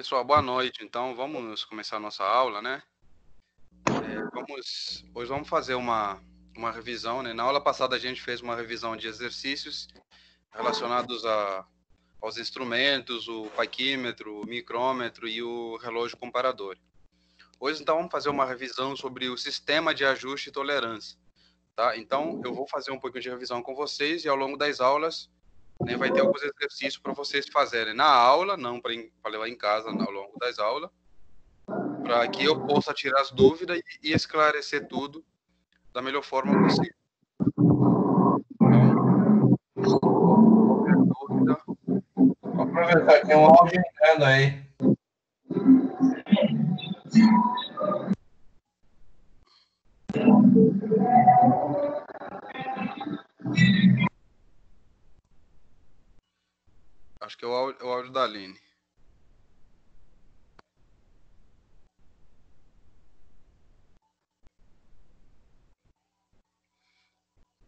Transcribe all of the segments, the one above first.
Pessoal, boa noite. Então, vamos começar a nossa aula, né? Hoje vamos fazer uma revisão, né? Na aula passada a gente fez uma revisão de exercícios relacionados aos instrumentos, o paquímetro, o micrômetro e o relógio comparador. Hoje, então, vamos fazer uma revisão sobre o sistema de ajuste e tolerância, tá? Então, eu vou fazer um pouquinho de revisão com vocês e ao longo das aulas, né, vai ter alguns exercícios para vocês fazerem na aula, não para levar em casa ao longo das aulas, para que eu possa tirar as dúvidas e esclarecer tudo da melhor forma possível. Então, qualquer dúvida. Vou aproveitar que tem um áudio entrando aí. Acho que é o áudio da Aline.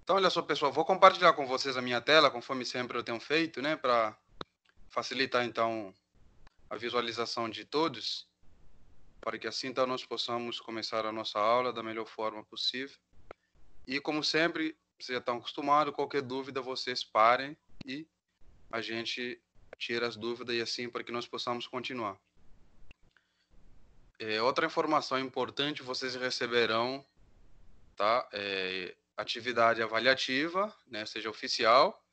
Então, olha só, pessoal, vou compartilhar com vocês a minha tela, conforme sempre eu tenho feito, né, para facilitar, então, a visualização de todos, para que assim, então, nós possamos começar a nossa aula da melhor forma possível. E, como sempre, vocês já estão acostumados, qualquer dúvida, vocês parem e a gente tira as dúvidas e assim, para que nós possamos continuar. Outra informação importante, vocês receberão, tá? Atividade avaliativa, né? Seja oficial.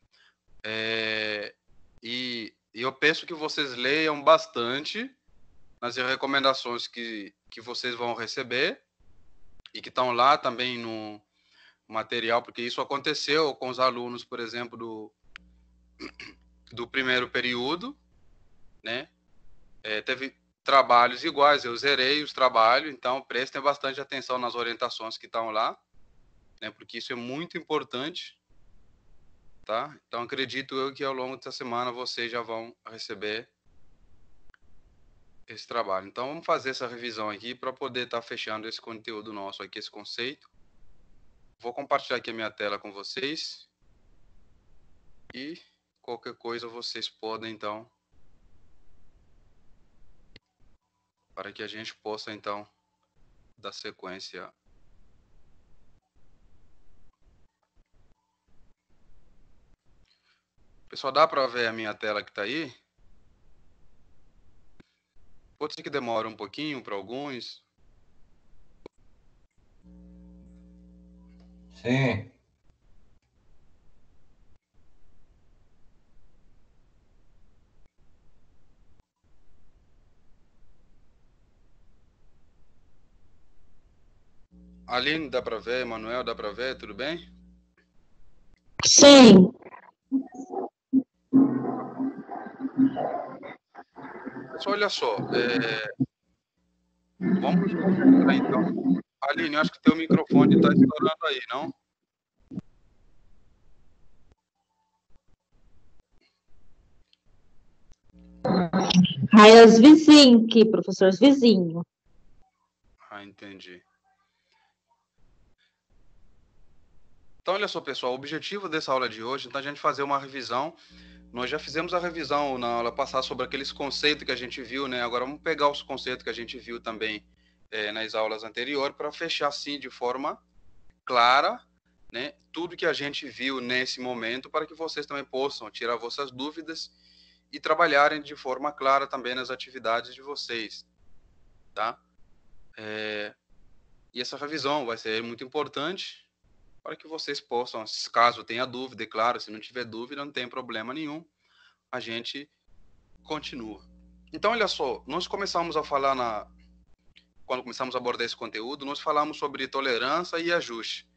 E eu peço que vocês leiam bastante nas recomendações que vocês vão receber e que estão lá também no material, porque isso aconteceu com os alunos, por exemplo, do primeiro período, né? Teve trabalhos iguais, eu zerei os trabalhos, então prestem bastante atenção nas orientações que estão lá, né, porque isso é muito importante, tá? Então, acredito eu que ao longo dessa semana vocês já vão receber esse trabalho. Então, vamos fazer essa revisão aqui para poder estar fechando esse conteúdo nosso aqui, esse conceito. Vou compartilhar aqui a minha tela com vocês e qualquer coisa vocês podem, então, para que a gente possa, então, dar sequência. Pessoal, dá para ver a minha tela que está aí? Pode ser que demore um pouquinho para alguns. Sim. Aline, dá para ver? Manuel, dá para ver? Tudo bem? Sim. Pessoal, olha só. Vamos começar, então. Aline, eu acho que teu microfone está estourando aí, não? É os vizinhos aqui, professor, os vizinhos. Ah, entendi. Então, olha só, pessoal, o objetivo dessa aula de hoje é a gente fazer uma revisão. Nós já fizemos a revisão na aula passada sobre aqueles conceitos que a gente viu, né? Agora vamos pegar os conceitos que a gente viu também nas aulas anteriores para fechar, assim, de forma clara, né? Tudo que a gente viu nesse momento para que vocês também possam tirar vossas dúvidas e trabalharem de forma clara também nas atividades de vocês, tá? E essa revisão vai ser muito importante para que vocês possam, caso tenha dúvida, é claro, se não tiver dúvida, não tem problema nenhum, a gente continua. Então, olha só, nós começamos a falar, quando começamos a abordar esse conteúdo, nós falamos sobre tolerância e ajuste.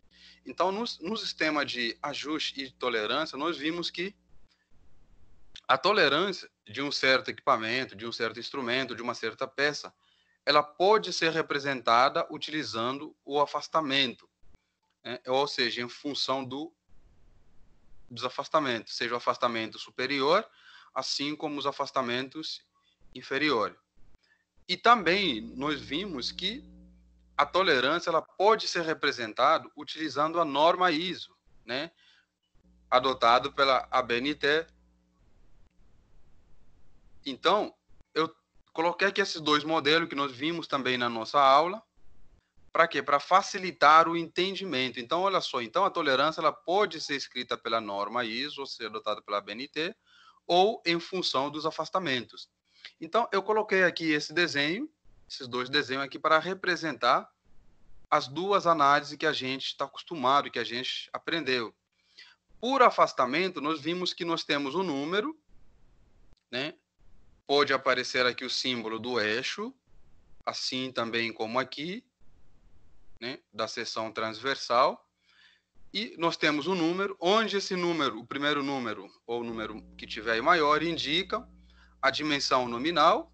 Então, no sistema de ajuste e tolerância, nós vimos que a tolerância de um certo equipamento, de um certo instrumento, de uma certa peça, ela pode ser representada utilizando o afastamento, né? Ou seja, em função dos afastamentos, seja o afastamento superior, assim como os afastamentos inferiores. E também nós vimos que a tolerância ela pode ser representada utilizando a norma ISO, né? Adotado pela ABNT. Então, coloquei aqui esses dois modelos que nós vimos também na nossa aula. Para quê? Para facilitar o entendimento. Então, olha só, então a tolerância ela pode ser escrita pela norma ISO, ou ser adotada pela BNT, ou em função dos afastamentos. Então, eu coloquei aqui esse desenho, esses dois desenhos aqui, para representar as duas análises que a gente está acostumado, que a gente aprendeu. Por afastamento, nós vimos que nós temos um número, né? Pode aparecer aqui o símbolo do eixo, assim também como aqui, né, da seção transversal, e nós temos um número, onde esse número, o primeiro número, ou o número que tiver aí maior, indica a dimensão nominal,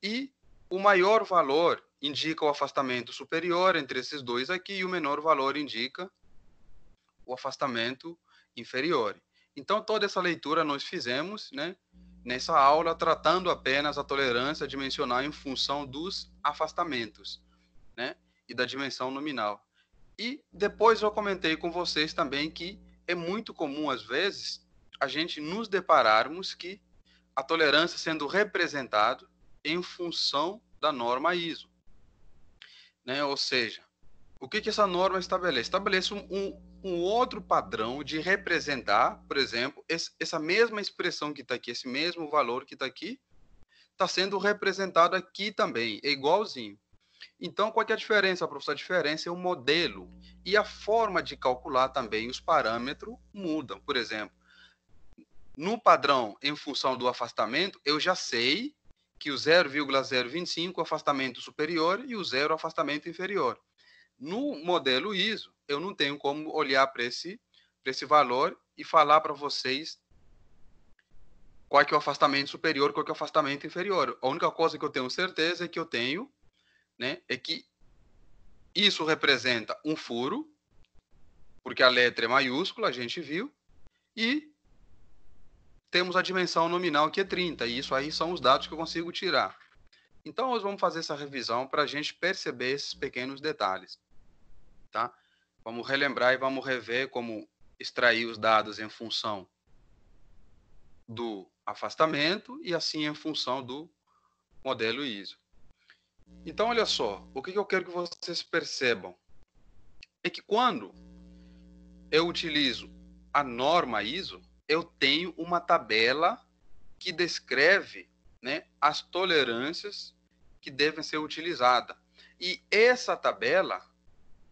e o maior valor indica o afastamento superior entre esses dois aqui, e o menor valor indica o afastamento inferior. Então, toda essa leitura nós fizemos, né, nessa aula, tratando apenas a tolerância dimensional em função dos afastamentos, né, e da dimensão nominal. E depois eu comentei com vocês também que é muito comum, às vezes, a gente nos depararmos que a tolerância sendo representada em função da norma ISO, né? Ou seja, o que essa norma estabelece? Estabelece um outro padrão de representar, por exemplo, essa mesma expressão que está aqui, esse mesmo valor que está aqui, está sendo representado aqui também, é igualzinho. Então, qual que é a diferença, professor? A diferença é o modelo e a forma de calcular também, os parâmetros mudam. Por exemplo, no padrão em função do afastamento, eu já sei que o 0,025 é o afastamento superior e o 0 é o afastamento inferior. No modelo ISO, eu não tenho como olhar para esse valor e falar para vocês qual que é o afastamento superior, qual que é o afastamento inferior. A única coisa que eu tenho certeza é que eu tenho, né, é que isso representa um furo, porque a letra é maiúscula, a gente viu, e temos a dimensão nominal que é 30, e isso aí são os dados que eu consigo tirar. Então, nós vamos fazer essa revisão para a gente perceber esses pequenos detalhes, tá? Vamos relembrar e vamos rever como extrair os dados em função do afastamento e assim em função do modelo ISO. Então, olha só, o que eu quero que vocês percebam é que quando eu utilizo a norma ISO, eu tenho uma tabela que descreve, né, as tolerâncias que devem ser utilizadas. E essa tabela,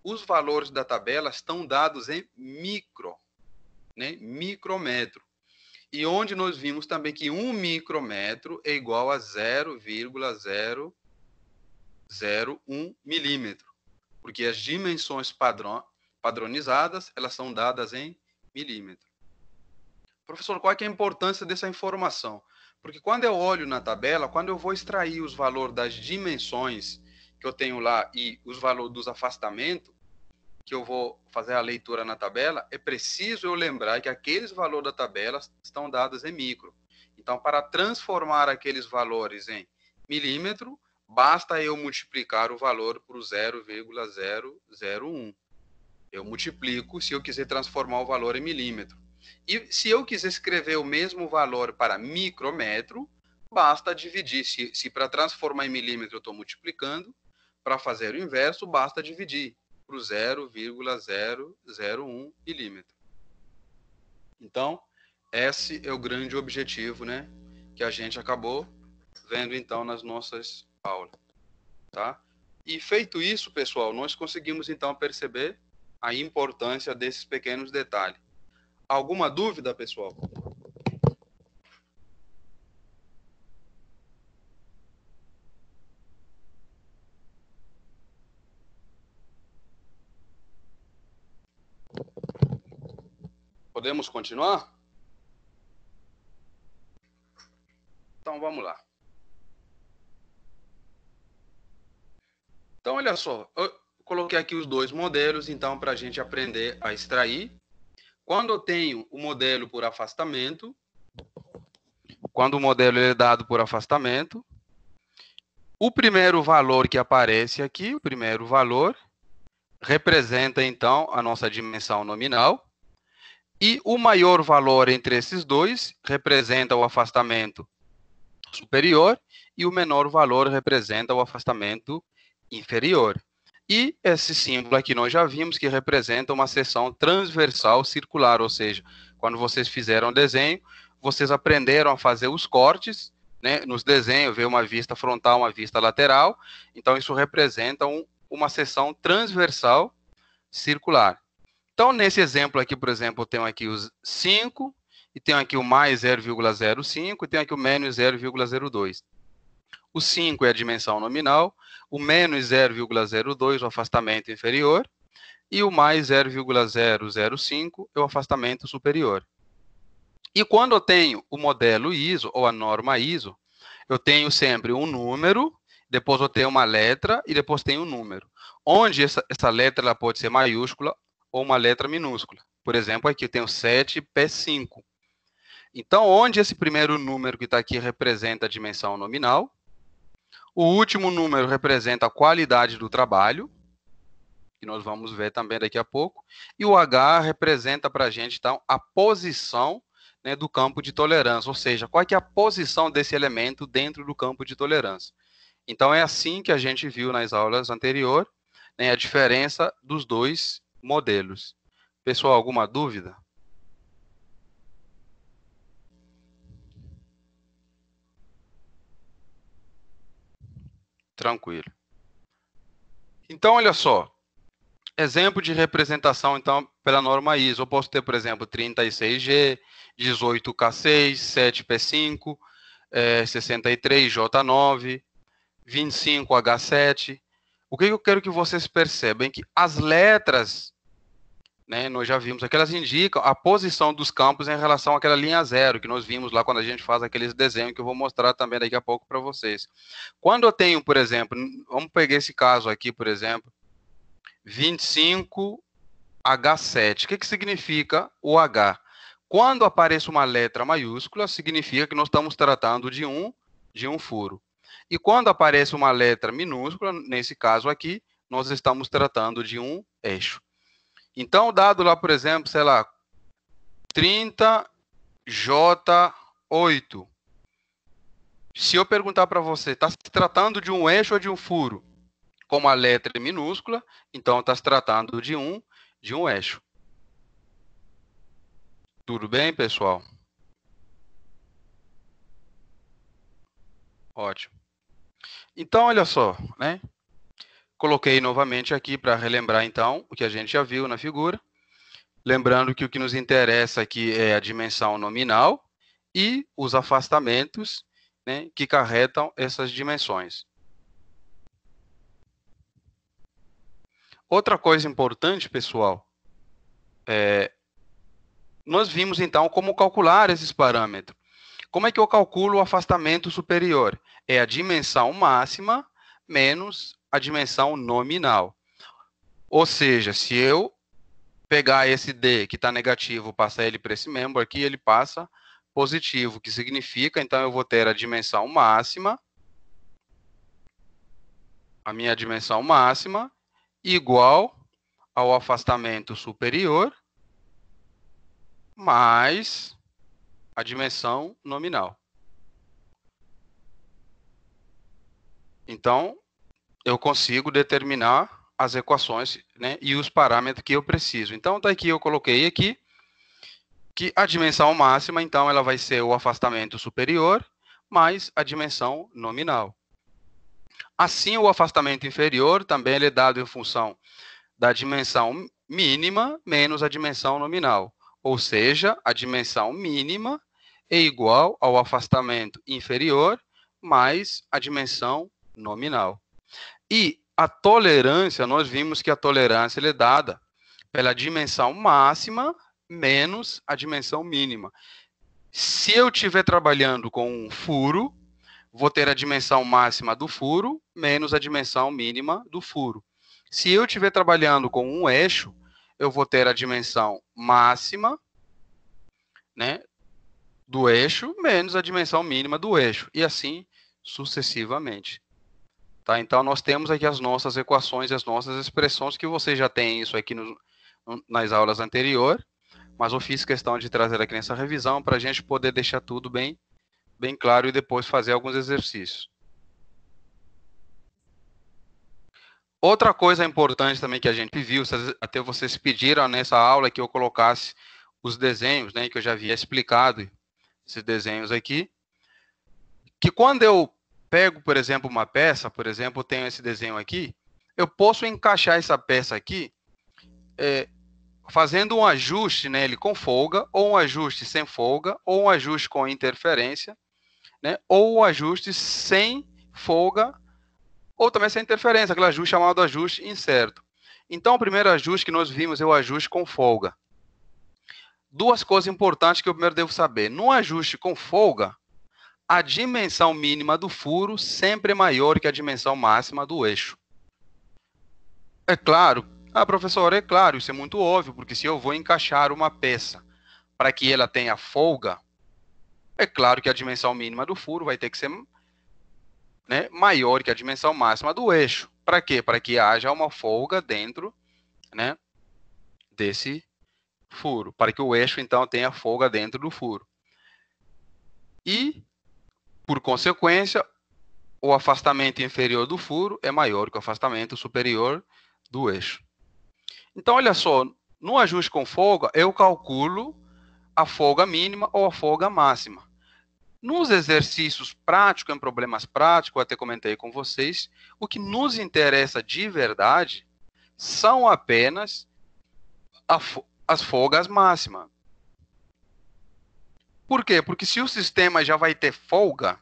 os valores da tabela estão dados em micrômetro. E onde nós vimos também que 1 micrômetro é igual a 0,001 milímetro, porque as dimensões padronizadas, elas são dadas em milímetro. Professor, qual é a importância dessa informação? Porque quando eu olho na tabela, quando eu vou extrair os valores das dimensões que eu tenho lá e os valores dos afastamentos, que eu vou fazer a leitura na tabela, é preciso eu lembrar que aqueles valores da tabela estão dados em micro. Então, para transformar aqueles valores em milímetro, basta eu multiplicar o valor por 0,001. Eu multiplico se eu quiser transformar o valor em milímetro. E se eu quiser escrever o mesmo valor para micrômetro, basta dividir. Se para transformar em milímetro eu estou multiplicando, para fazer o inverso, basta dividir por 0,001 milímetro. Então, esse é o grande objetivo, né, que a gente acabou vendo, então, nas nossas aulas. Tá? E feito isso, pessoal, nós conseguimos, então, perceber a importância desses pequenos detalhes. Alguma dúvida, pessoal? Podemos continuar? Então, vamos lá. Então, olha só, eu coloquei aqui os dois modelos, então, para a gente aprender a extrair. Quando eu tenho o modelo por afastamento, quando o modelo é dado por afastamento, o primeiro valor que aparece aqui, o primeiro valor, representa, então, a nossa dimensão nominal, e o maior valor entre esses dois representa o afastamento superior, e o menor valor representa o afastamento inferior. E esse símbolo aqui nós já vimos que representa uma seção transversal circular, ou seja, quando vocês fizeram o desenho, vocês aprenderam a fazer os cortes, né, nos desenhos, ver uma vista frontal, uma vista lateral, então isso representa uma seção transversal circular. Então, nesse exemplo aqui, por exemplo, eu tenho aqui os 5, e tenho aqui o mais 0,05, e tenho aqui o menos 0,02. O 5 é a dimensão nominal, o menos 0,02 o afastamento inferior, e o mais 0,005 é o afastamento superior. E quando eu tenho o modelo ISO, ou a norma ISO, eu tenho sempre um número, depois eu tenho uma letra, e depois tenho um número. Onde essa letra ela pode ser maiúscula ou uma letra minúscula. Por exemplo, aqui eu tenho 7P5. Então, onde esse primeiro número que está aqui representa a dimensão nominal, o último número representa a qualidade do trabalho, que nós vamos ver também daqui a pouco, e o H representa para a gente, então, a posição, né, do campo de tolerância, ou seja, qual é, que é a posição desse elemento dentro do campo de tolerância. Então, é assim que a gente viu nas aulas anteriores, né, a diferença dos dois modelos. Pessoal, alguma dúvida? Tranquilo. Então, olha só. Exemplo de representação, então, pela norma ISO. Eu posso ter, por exemplo, 36G, 18K6, 7P5, 63J9, 25H7. O que eu quero que vocês percebam é que as letras, né, nós já vimos aqui, elas indicam a posição dos campos em relação àquela linha zero, que nós vimos lá quando a gente faz aqueles desenhos, que eu vou mostrar também daqui a pouco para vocês. Quando eu tenho, por exemplo, vamos pegar esse caso aqui, por exemplo, 25H7. O que significa o H? Quando aparece uma letra maiúscula, significa que nós estamos tratando de um furo. E quando aparece uma letra minúscula, nesse caso aqui, nós estamos tratando de um eixo. Então, dado lá, por exemplo, sei lá, 30J8. Se eu perguntar para você, está se tratando de um eixo ou de um furo? Como a letra é minúscula, então está se tratando de um eixo. Tudo bem, pessoal? Ótimo. Então, olha só, né? Coloquei novamente aqui para relembrar, então, o que a gente já viu na figura. Lembrando que o que nos interessa aqui é a dimensão nominal e os afastamentos, né, que carregam essas dimensões. Outra coisa importante, pessoal, nós vimos, então, como calcular esses parâmetros. Como é que eu calculo o afastamento superior? É a dimensão máxima menos a dimensão nominal. Ou seja, se eu pegar esse D que está negativo, passar ele para esse membro aqui, ele passa positivo, que significa, então, eu vou ter a dimensão máxima, a minha dimensão máxima, igual ao afastamento superior, mais a dimensão nominal. Então, eu consigo determinar as equações, né, e os parâmetros que eu preciso. Então, tá aqui, eu coloquei aqui que a dimensão máxima, então, ela vai ser o afastamento superior mais a dimensão nominal. Assim, o afastamento inferior também ele é dado em função da dimensão mínima menos a dimensão nominal. Ou seja, a dimensão mínima é igual ao afastamento inferior mais a dimensão nominal. E a tolerância, nós vimos que a tolerância é dada pela dimensão máxima menos a dimensão mínima. Se eu estiver trabalhando com um furo, vou ter a dimensão máxima do furo menos a dimensão mínima do furo. Se eu estiver trabalhando com um eixo, eu vou ter a dimensão máxima, né, do eixo menos a dimensão mínima do eixo, e assim sucessivamente. Tá? Então, nós temos aqui as nossas equações e as nossas expressões, que vocês já têm isso aqui nas aulas anteriores, mas eu fiz questão de trazer aqui nessa revisão para a gente poder deixar tudo bem claro e depois fazer alguns exercícios. Outra coisa importante também que a gente viu, até vocês pediram nessa aula que eu colocasse os desenhos, né, que eu já havia explicado, esses desenhos aqui, que quando eu pego, por exemplo, uma peça, por exemplo, eu tenho esse desenho aqui, eu posso encaixar essa peça aqui fazendo um ajuste nele com folga, ou um ajuste sem folga, ou um ajuste com interferência, né, ou um ajuste sem folga, ou também sem interferência, aquele ajuste chamado ajuste incerto. Então, o primeiro ajuste que nós vimos é o ajuste com folga. Duas coisas importantes que eu primeiro devo saber. No ajuste com folga, a dimensão mínima do furo sempre é maior que a dimensão máxima do eixo. É claro, professor, é claro, isso é muito óbvio, porque se eu vou encaixar uma peça para que ela tenha folga, é claro que a dimensão mínima do furo vai ter que ser, né, maior que a dimensão máxima do eixo. Para quê? Para que haja uma folga dentro, né, desse furo, para que o eixo, então, tenha folga dentro do furo. E, por consequência, o afastamento inferior do furo é maior que o afastamento superior do eixo. Então, olha só, no ajuste com folga, eu calculo a folga mínima ou a folga máxima. Nos exercícios práticos, em problemas práticos, eu até comentei com vocês, o que nos interessa de verdade são apenas as folgas máximas. Por quê? Porque se o sistema já vai ter folga,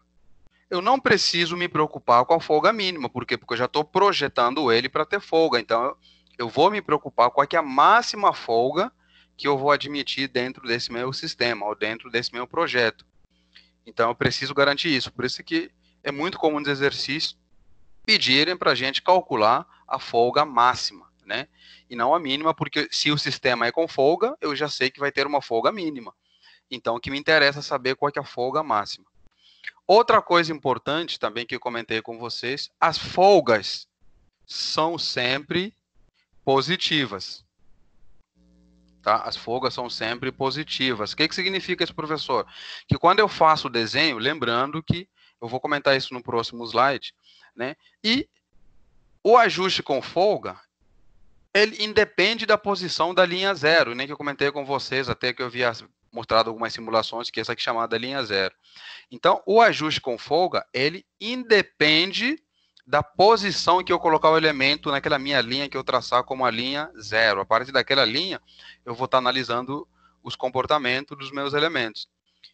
eu não preciso me preocupar com a folga mínima. Por quê? Porque eu já estou projetando ele para ter folga. Então, eu vou me preocupar com a máxima folga que eu vou admitir dentro desse meu sistema, ou dentro desse meu projeto. Então, eu preciso garantir isso. Por isso que é muito comum nos exercícios pedirem para a gente calcular a folga máxima, né? E não a mínima, porque se o sistema é com folga, eu já sei que vai ter uma folga mínima. Então, o que me interessa é saber qual é a folga máxima. Outra coisa importante também que eu comentei com vocês, as folgas são sempre positivas. Tá? As folgas são sempre positivas. O que significa isso, professor? Que quando eu faço o desenho, lembrando que eu vou comentar isso no próximo slide, né? E o ajuste com folga, ele independe da posição da linha zero, nem que eu comentei com vocês, até que eu havia mostrado algumas simulações, que essa aqui é chamada linha zero. Então, o ajuste com folga, ele independe da posição em que eu colocar o elemento naquela minha linha que eu traçar como a linha zero. A partir daquela linha, eu vou estar analisando os comportamentos dos meus elementos.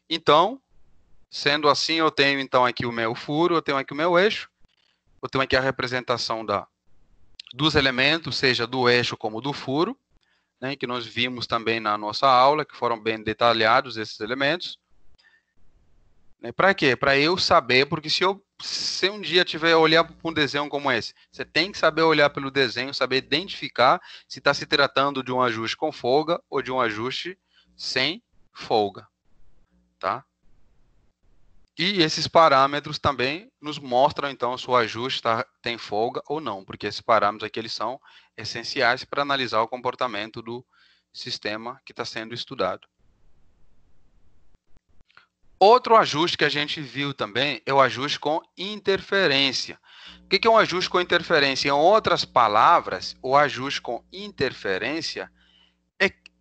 Então, sendo assim, eu tenho então aqui o meu furo, eu tenho aqui o meu eixo, eu tenho aqui a representação dos elementos, seja do eixo como do furo, né, que nós vimos também na nossa aula, que foram bem detalhados esses elementos. Para quê? Para eu saber, porque se um dia tiver olhar para um desenho como esse, você tem que saber olhar pelo desenho, saber identificar se está se tratando de um ajuste com folga ou de um ajuste sem folga, tá? E esses parâmetros também nos mostram, então, se o ajuste tem folga ou não, porque esses parâmetros aqui eles são essenciais para analisar o comportamento do sistema que está sendo estudado. Outro ajuste que a gente viu também é o ajuste com interferência. O que é um ajuste com interferência? Em outras palavras, o ajuste com interferência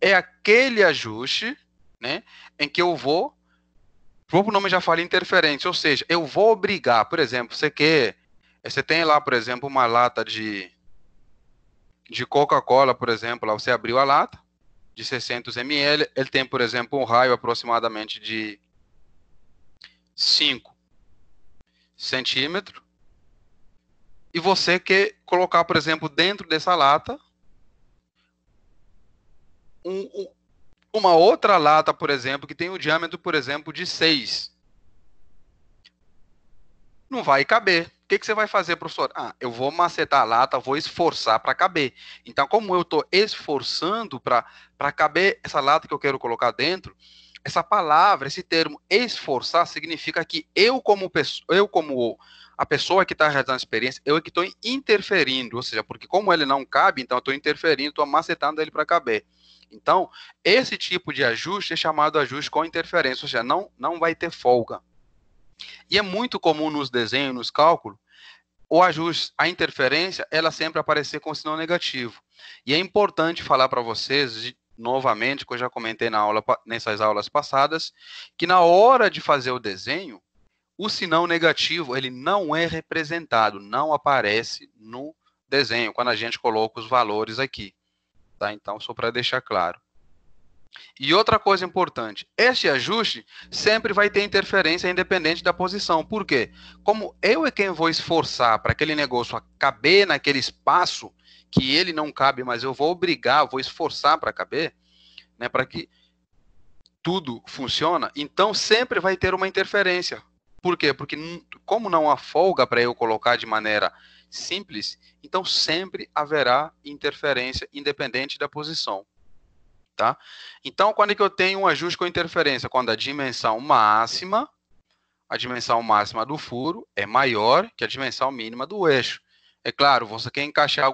é aquele ajuste, né, em que eu vou, o próprio nome já fala interferência, ou seja, eu vou obrigar, por exemplo, você tem lá, por exemplo, uma lata de Coca-Cola, por exemplo, lá você abriu a lata de 600 ml, ele tem, por exemplo, um raio aproximadamente de 5 centímetros, e você quer colocar, por exemplo, dentro dessa lata uma outra lata, por exemplo, que tem um diâmetro, por exemplo, de 6. Não vai caber. O que você vai fazer, professor? Eu vou macetar a lata, vou esforçar para caber. Então, como eu estou esforçando para caber essa lata que eu quero colocar dentro, essa palavra, esse termo esforçar, significa que eu como a pessoa que está realizando a experiência, eu é que estou interferindo, ou seja, porque como ele não cabe, então eu estou interferindo, estou macetando ele para caber. Então, esse tipo de ajuste é chamado ajuste com interferência, ou seja, não vai ter folga. E é muito comum nos desenhos, nos cálculos, o ajuste, a interferência, ela sempre aparecer com sinal negativo. E é importante falar para vocês, novamente, que eu já comentei nessas aulas passadas, que na hora de fazer o desenho, o sinal negativo, ele não é representado, não aparece no desenho, quando a gente coloca os valores aqui. Tá? Então, só para deixar claro. E outra coisa importante, este ajuste sempre vai ter interferência independente da posição. Por quê? Como eu é quem vou esforçar para aquele negócio caber naquele espaço que ele não cabe, mas eu vou obrigar, vou esforçar para caber, né, para que tudo funcione, então sempre vai ter uma interferência. Por quê? Porque como não há folga para eu colocar de maneira simples, então sempre haverá interferência independente da posição. Tá? Então, quando é que eu tenho um ajuste com interferência? Quando a dimensão máxima do furo é maior que a dimensão mínima do eixo. É claro, você quer encaixar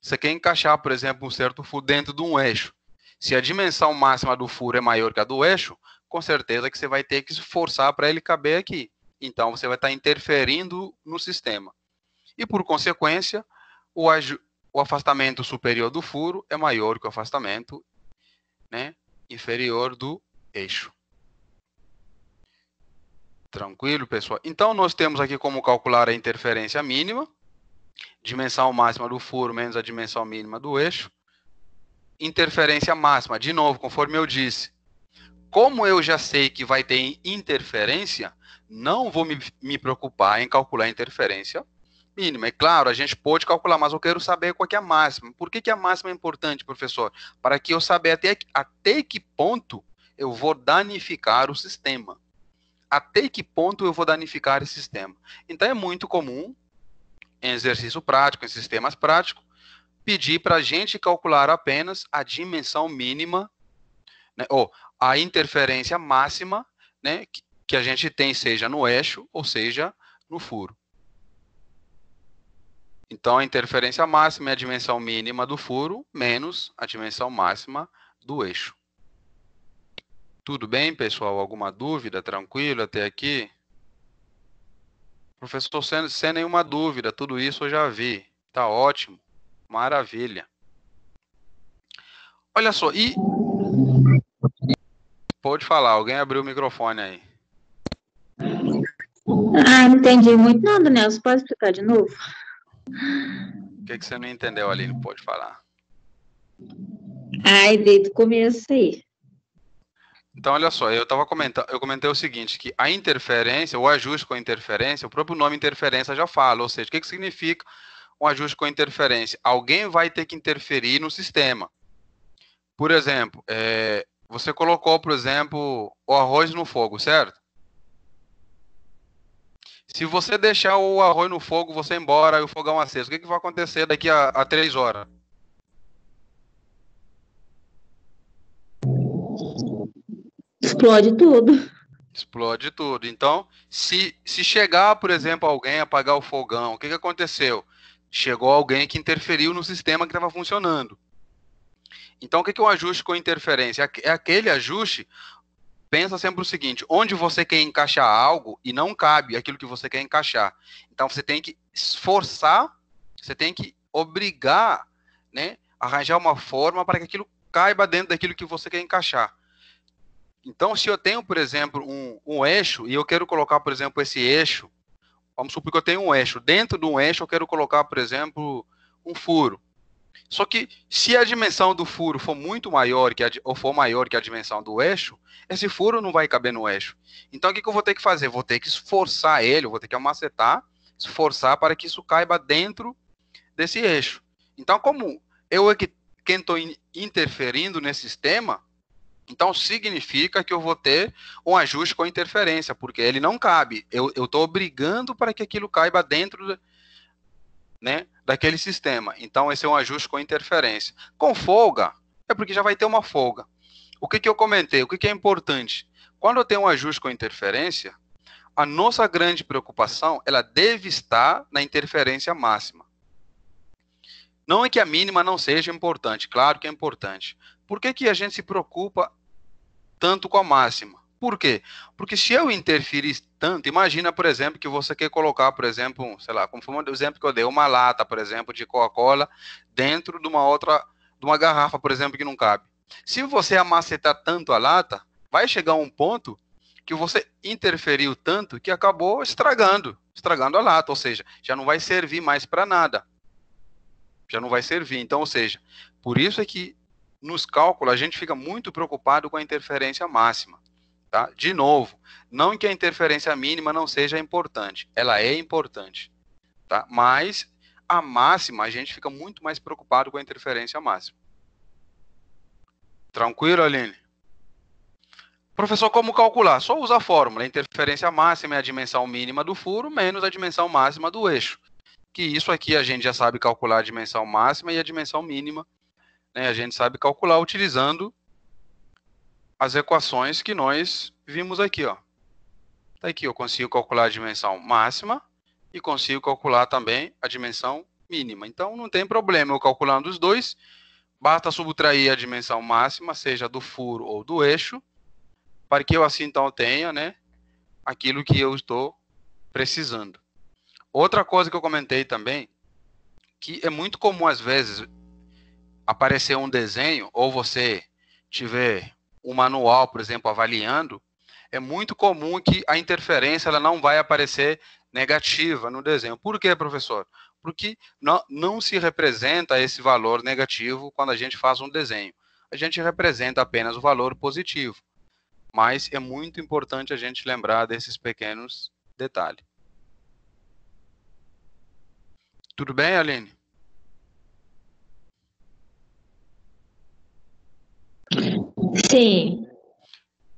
você quer encaixar, por exemplo, um certo furo dentro de um eixo. Se a dimensão máxima do furo é maior que a do eixo, com certeza que você vai ter que se forçar para ele caber aqui. Então, você vai estar interferindo no sistema. E, por consequência, o afastamento superior do furo é maior que o afastamento, né, inferior do eixo. Tranquilo, pessoal? Então, nós temos aqui como calcular a interferência mínima, dimensão máxima do furo menos a dimensão mínima do eixo. Interferência máxima, de novo, conforme eu disse, como eu já sei que vai ter interferência, não vou me preocupar em calcular a interferência mínima. É claro, a gente pode calcular, mas eu quero saber qual que é a máxima. Por que a máxima é importante, professor? Para que eu saber até que ponto eu vou danificar o sistema. Até que ponto eu vou danificar esse sistema. Então, é muito comum, em exercício prático, em sistemas práticos, pedir para a gente calcular apenas a dimensão mínima, né, ou a interferência máxima, né, que a gente tem, seja no eixo ou seja no furo. Então, a interferência máxima é a dimensão mínima do furo menos a dimensão máxima do eixo. Tudo bem, pessoal? Alguma dúvida? Tranquilo até aqui? Professor, sem nenhuma dúvida, tudo isso eu já vi. Tá ótimo. Maravilha. Olha só, e... Pode falar, alguém abriu o microfone aí. Não entendi muito não, Daniel. Você pode explicar de novo? O que você não entendeu, Aline? Pode falar. Desde o começo aí. Então, olha só, eu comentei o seguinte, que a interferência, o ajuste com interferência, o próprio nome interferência já fala, ou seja, o que significa um ajuste com interferência? Alguém vai ter que interferir no sistema. Por exemplo, você colocou, por exemplo, o arroz no fogo, certo? Se você deixar o arroz no fogo, você ir embora e o fogão aceso, o que vai acontecer daqui a 3 horas? Explode tudo. Explode tudo. Então, se chegar, por exemplo, alguém apagar o fogão, o que aconteceu? Chegou alguém que interferiu no sistema que estava funcionando. Então, o que é um ajuste com interferência? É aquele ajuste, pensa sempre o seguinte, onde você quer encaixar algo e não cabe aquilo que você quer encaixar. Então, você tem que esforçar, você tem que obrigar, né, arranjar uma forma para que aquilo caiba dentro daquilo que você quer encaixar. Então, se eu tenho, por exemplo, um eixo, e eu quero colocar, por exemplo, esse eixo, vamos supor que eu tenho um eixo. Dentro de um eixo, eu quero colocar, por exemplo, um furo. Só que, se a dimensão do furo for muito maior, ou for maior que a dimensão do eixo, esse furo não vai caber no eixo. Então, o que eu vou ter que fazer? Vou ter que esforçar ele, vou ter que amacetar, esforçar para que isso caiba dentro desse eixo. Então, como eu é quem estou interferindo nesse sistema, então significa que eu vou ter um ajuste com interferência, porque ele não cabe. Eu estou obrigando para que aquilo caiba dentro, né, daquele sistema. Então esse é um ajuste com interferência. Com folga, é porque já vai ter uma folga. O que eu comentei? O que é importante? Quando eu tenho um ajuste com interferência, a nossa grande preocupação, ela deve estar na interferência máxima. Não é que a mínima não seja importante, claro que é importante. Por que a gente se preocupa tanto com a máxima? Por quê? Porque se eu interferir tanto, imagina, por exemplo, que você quer colocar, por exemplo, sei lá, como foi o exemplo que eu dei, uma lata, por exemplo, de Coca-Cola dentro de uma garrafa, por exemplo, que não cabe. Se você amacetar tanto a lata, vai chegar um ponto que você interferiu tanto que acabou estragando a lata, ou seja, já não vai servir mais para nada. Já não vai servir. Então, ou seja, por isso é que nos cálculos a gente fica muito preocupado com a interferência máxima. Tá? De novo, não que a interferência mínima não seja importante, ela é importante, tá? Mas a máxima a gente fica muito mais preocupado com a interferência máxima. Tranquilo, Aline? Professor, como calcular? Só usa a fórmula. A interferência máxima é a dimensão mínima do furo menos a dimensão máxima do eixo. Que isso aqui a gente já sabe calcular a dimensão máxima e a dimensão mínima, né? A gente sabe calcular utilizando as equações que nós vimos aqui, ó. Tá aqui, eu consigo calcular a dimensão máxima e consigo calcular também a dimensão mínima. Então, não tem problema eu calculando os dois. Basta subtrair a dimensão máxima, seja do furo ou do eixo, para que eu assim então tenha, né, aquilo que eu estou precisando. Outra coisa que eu comentei também, que é muito comum às vezes aparecer um desenho, ou você tiver um manual, por exemplo, avaliando, é muito comum que a interferência ela não vai aparecer negativa no desenho. Por quê, professor? Porque não se representa esse valor negativo quando a gente faz um desenho. A gente representa apenas o valor positivo. Mas é muito importante a gente lembrar desses pequenos detalhes. Tudo bem, Aline? Sim.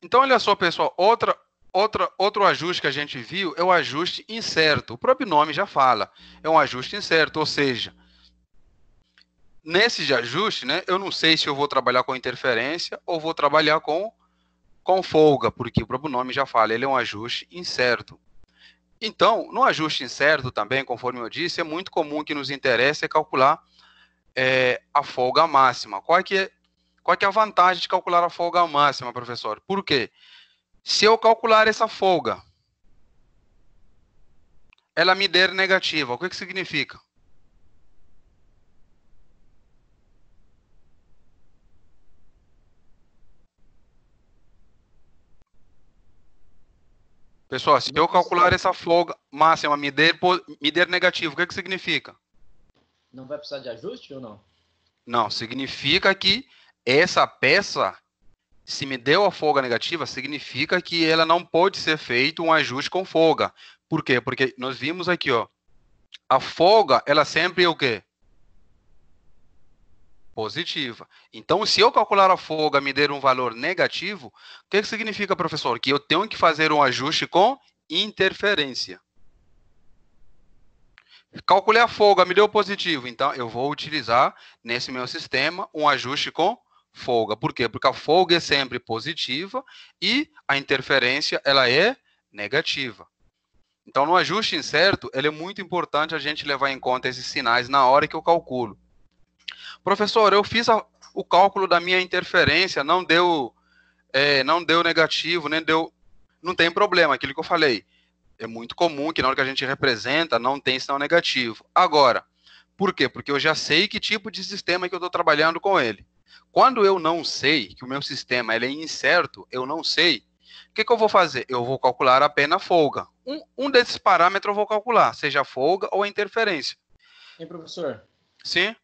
Então, olha só, pessoal, outro ajuste que a gente viu é o ajuste incerto. O próprio nome já fala, é um ajuste incerto, ou seja, nesse de ajuste, né, eu não sei se eu vou trabalhar com interferência ou vou trabalhar com folga, porque o próprio nome já fala, ele é um ajuste incerto. Então, no ajuste incerto também, conforme eu disse, é muito comum que nos interesse calcular a folga máxima. Qual é que é a vantagem de calcular a folga máxima, professor? Por quê? Se eu calcular essa folga, ela me der negativa, o que significa? Pessoal, se eu calcular essa folga máxima me der negativo, o que significa? Não vai precisar de ajuste ou não? Não, significa que essa peça, se me deu a folga negativa, significa que ela não pode ser feito um ajuste com folga. Por quê? Porque nós vimos aqui, ó, a folga, ela sempre é o quê? Positiva. Então, se eu calcular a folga me der um valor negativo, o que significa, professor? Que eu tenho que fazer um ajuste com interferência. Calculei a folga, me deu positivo. Então, eu vou utilizar, nesse meu sistema, um ajuste com folga. Por quê? Porque a folga é sempre positiva e a interferência ela é negativa. Então, no ajuste incerto, ele é muito importante a gente levar em conta esses sinais na hora que eu calculo. Professor, eu fiz o cálculo da minha interferência, não deu negativo, não tem problema, aquilo que eu falei. É muito comum que na hora que a gente representa, não tem sinal negativo. Agora, por quê? Porque eu já sei que tipo de sistema que eu estou trabalhando com ele. Quando eu não sei, que o meu sistema ele é incerto, eu não sei, o que eu vou fazer? Eu vou calcular apenas a folga. Um desses parâmetros eu vou calcular, seja a folga ou a interferência. Hein, professor? Sim?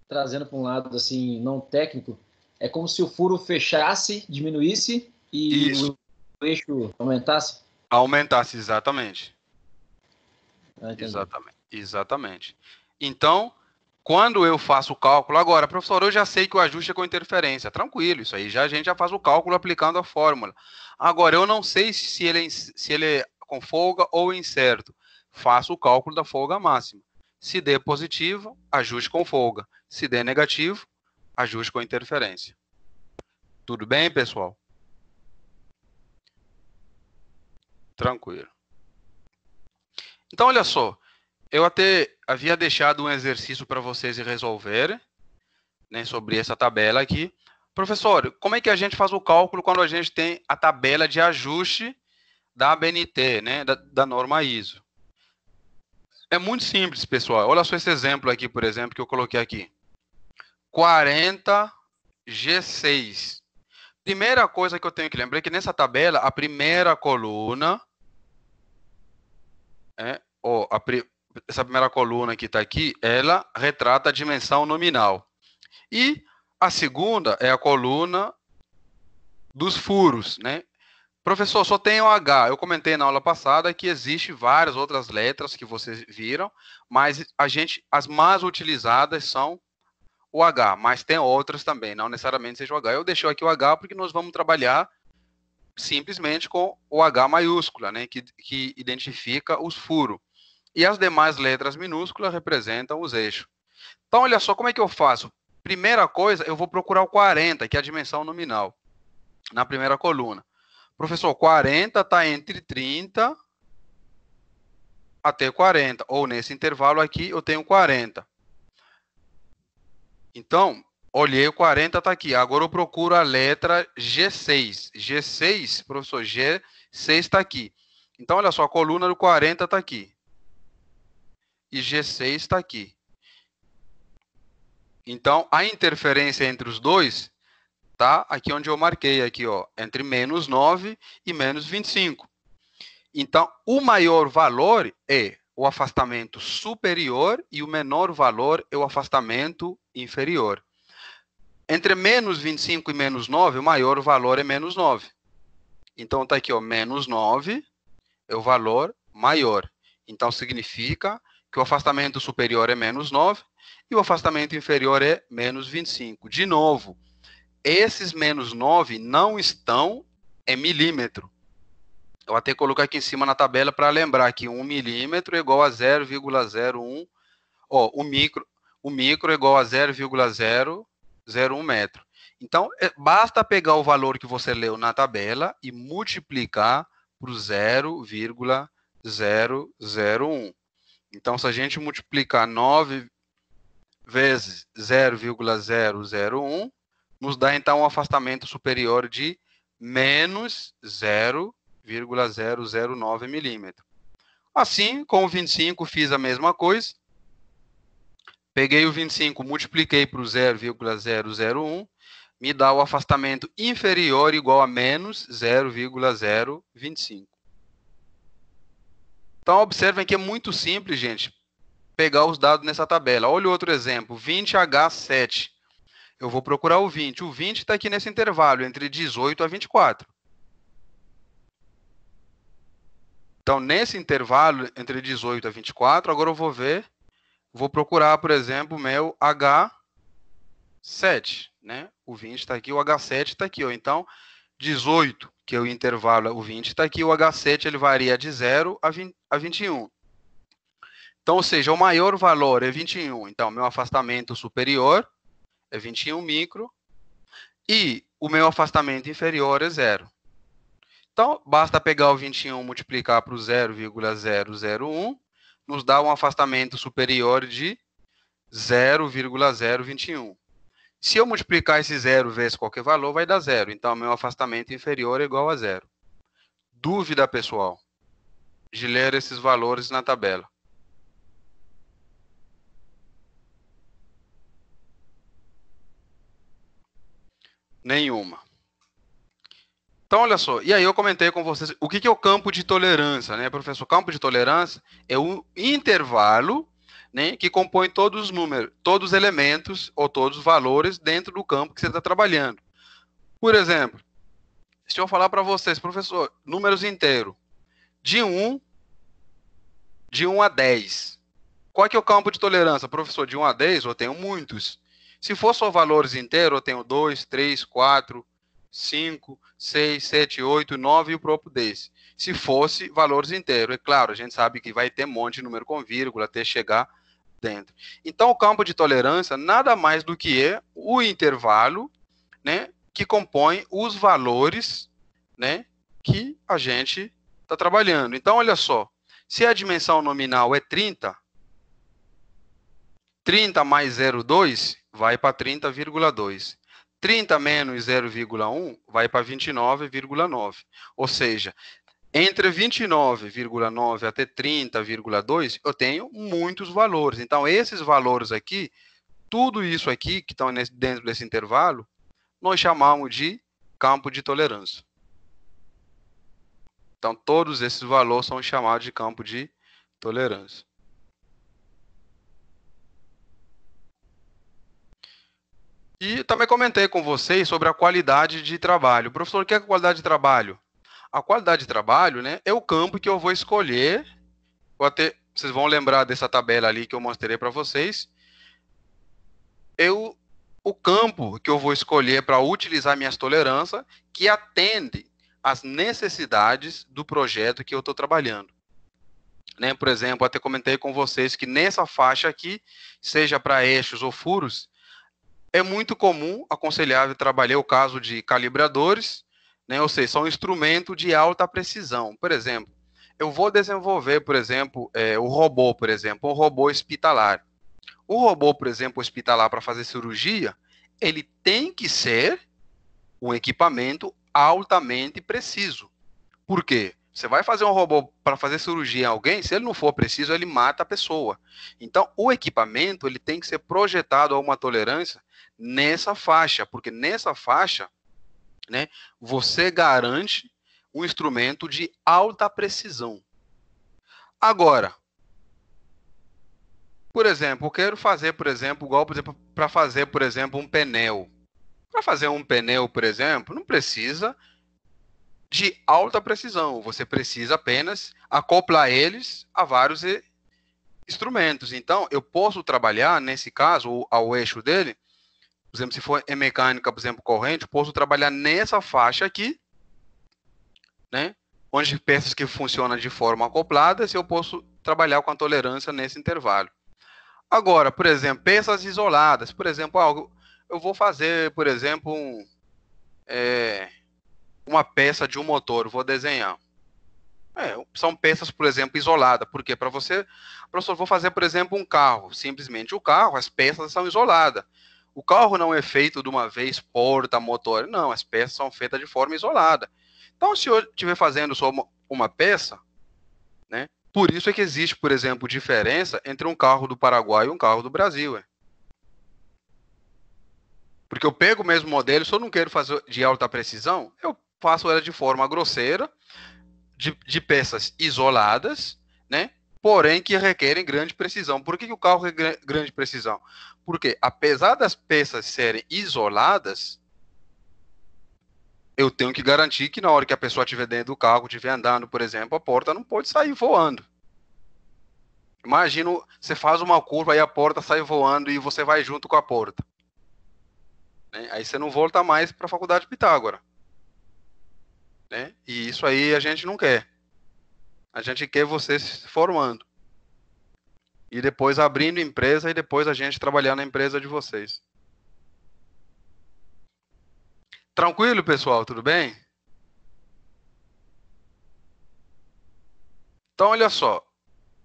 Trazendo para um lado assim não técnico, é como se o furo fechasse, diminuísse e o eixo aumentasse? Aumentasse, exatamente. Exatamente. Então, quando eu faço o cálculo, agora, professor, eu já sei que o ajuste é com interferência. Tranquilo, isso aí a gente já faz o cálculo aplicando a fórmula. Agora, eu não sei se ele é com folga ou incerto. Faço o cálculo da folga máxima. Se der positivo, ajuste com folga. Se der negativo, ajuste com interferência. Tudo bem, pessoal? Tranquilo. Então, olha só. Eu até havia deixado um exercício para vocês resolverem, né, sobre essa tabela aqui. Professor, como é que a gente faz o cálculo quando a gente tem a tabela de ajuste da ABNT, né, da norma ISO? É muito simples, pessoal. Olha só esse exemplo aqui, por exemplo, que eu coloquei aqui. 40 G6. Primeira coisa que eu tenho que lembrar é que nessa tabela, a primeira coluna, essa primeira coluna que está aqui, ela retrata a dimensão nominal. E a segunda é a coluna dos furos, né? Professor, só tem o H. Eu comentei na aula passada que existe várias outras letras que vocês viram, mas as mais utilizadas são o H, mas tem outras também, não necessariamente seja o H. Eu deixei aqui o H porque nós vamos trabalhar simplesmente com o H maiúscula, né, que identifica os furos. E as demais letras minúsculas representam os eixos. Então, olha só como é que eu faço. Primeira coisa, eu vou procurar o 40, que é a dimensão nominal, na primeira coluna. Professor, 40 está entre 30 até 40, ou nesse intervalo aqui eu tenho 40. Então, olhei o 40, está aqui. Agora eu procuro a letra G6. G6, professor, G6 está aqui. Então, olha só, a coluna do 40 está aqui. E G6 está aqui. Então, a interferência entre os dois está aqui onde eu marquei, aqui, ó, entre menos 9 e menos 25. Então, o maior valor é o afastamento superior e o menor valor é o afastamento inferior. Entre menos 25 e menos 9, o maior valor é menos 9. Então, está aqui, ó, menos 9 é o valor maior. Então, significa que o afastamento superior é menos 9 e o afastamento inferior é menos 25. De novo, esses menos 9 não estão em milímetro. Eu até coloquei aqui em cima na tabela para lembrar que 1 milímetro é igual a 0,01. Ó, o micro é igual a 0,001 metro. Então, basta pegar o valor que você leu na tabela e multiplicar por 0,001. Então, se a gente multiplicar 9 vezes 0,001, nos dá, então, um afastamento superior de menos 0,009 milímetros. Assim, com o 25, fiz a mesma coisa. Peguei o 25, multipliquei por 0,001, me dá o afastamento inferior igual a menos 0,025. Então, observem que é muito simples, gente, pegar os dados nessa tabela. Olha o outro exemplo, 20H7. Eu vou procurar o 20. O 20 está aqui nesse intervalo, entre 18 a 24. Então, nesse intervalo, entre 18 a 24, agora eu vou procurar, por exemplo, o meu H7, né? O 20 está aqui, o H7 está aqui, ó. Então, 18, que é o intervalo, o 20 está aqui, o H7 ele varia de 0 a 21. Então, ou seja, o maior valor é 21. Então, meu afastamento superior é 21 micro e o meu afastamento inferior é 0. Então, basta pegar o 21 e multiplicar por 0,001, nos dá um afastamento superior de 0,021. Se eu multiplicar esse 0 vezes qualquer valor, vai dar 0. Então, meu afastamento inferior é igual a 0. Dúvida, pessoal, de ler esses valores na tabela? Nenhuma. Então, olha só, e aí eu comentei com vocês, o que é o campo de tolerância, né, professor? O campo de tolerância é um intervalo, né, que compõe todos os números, todos os elementos ou todos os valores dentro do campo que você está trabalhando. Por exemplo, se eu falar para vocês, professor, números inteiros, de 1 a 10. Qual que é o campo de tolerância? Professor, de 1 a 10 eu tenho muitos. Se for só valores inteiros, eu tenho 2, 3, 4, 5, 6, 7, 8, 9 e o próprio desse. Se fosse valores inteiros, é claro, a gente sabe que vai ter um monte de número com vírgula até chegar dentro. Então, o campo de tolerância nada mais do que é o intervalo, né, que compõe os valores, né, que a gente está trabalhando. Então, olha só, se a dimensão nominal é 30, 30 mais 0,2 vai para 30,2. 30 menos 0,1 vai para 29,9. Ou seja, entre 29,9 até 30,2, eu tenho muitos valores. Então, esses valores aqui, tudo isso aqui que estão dentro desse intervalo, nós chamamos de campo de tolerância. Então, todos esses valores são chamados de campo de tolerância. E também comentei com vocês sobre a qualidade de trabalho. Professor, o que é a qualidade de trabalho? A qualidade de trabalho, né, é o campo que eu vou escolher. Vocês vão lembrar dessa tabela ali que eu mostrei para vocês. O campo que eu vou escolher para utilizar minhas tolerâncias que atende às necessidades do projeto que eu estou trabalhando. Né? Por exemplo, até comentei com vocês que nessa faixa aqui, seja para eixos ou furos, é muito comum, aconselhável trabalhar o caso de calibradores, né? Ou seja, são instrumentos de alta precisão. Por exemplo, eu vou desenvolver, por exemplo, o robô, por exemplo, um robô hospitalar. O robô, por exemplo, hospitalar para fazer cirurgia, ele tem que ser um equipamento altamente preciso. Por quê? Você vai fazer um robô para fazer cirurgia em alguém, se ele não for preciso, ele mata a pessoa. Então, o equipamento ele tem que ser projetado a uma tolerância nessa faixa, porque nessa faixa, né, você garante um instrumento de alta precisão. Agora, por exemplo, eu quero fazer, por exemplo, igual, por exemplo, para fazer, por exemplo, um pneu. Para fazer um pneu, por exemplo, não precisa de alta precisão. Você precisa apenas acoplar eles a vários instrumentos. Então, eu posso trabalhar, nesse caso, ao eixo dele, por exemplo, se for em mecânica, por exemplo, corrente, eu posso trabalhar nessa faixa aqui, né? Onde peças que funcionam de forma acoplada, eu posso trabalhar com a tolerância nesse intervalo. Agora, por exemplo, peças isoladas. Por exemplo, eu vou fazer, por exemplo, uma peça de um motor, vou desenhar. São peças, por exemplo, isoladas. Por quê? Para você, professor, vou fazer, por exemplo, um carro. Simplesmente o carro, as peças são isoladas. O carro não é feito de uma vez porta, motor. Não, as peças são feitas de forma isolada. Então, se eu estiver fazendo só uma peça, né? Por isso é que existe, por exemplo, diferença entre um carro do Paraguai e um carro do Brasil. Porque eu pego o mesmo modelo, se eu não quero fazer de alta precisão, eu faço ela de forma grosseira, de peças isoladas, né? Porém que requerem grande precisão. Por que o carro requer grande precisão? Porque, apesar das peças serem isoladas, eu tenho que garantir que na hora que a pessoa estiver dentro do carro, estiver andando, por exemplo, a porta não pode sair voando. Imagina, você faz uma curva e a porta sai voando e você vai junto com a porta. Né? Aí você não volta mais para a faculdade de Pitágoras. Né? E isso aí a gente não quer. A gente quer você se formando. E depois abrindo empresa e depois a gente trabalhar na empresa de vocês. Tranquilo, pessoal? Tudo bem? Então, olha só.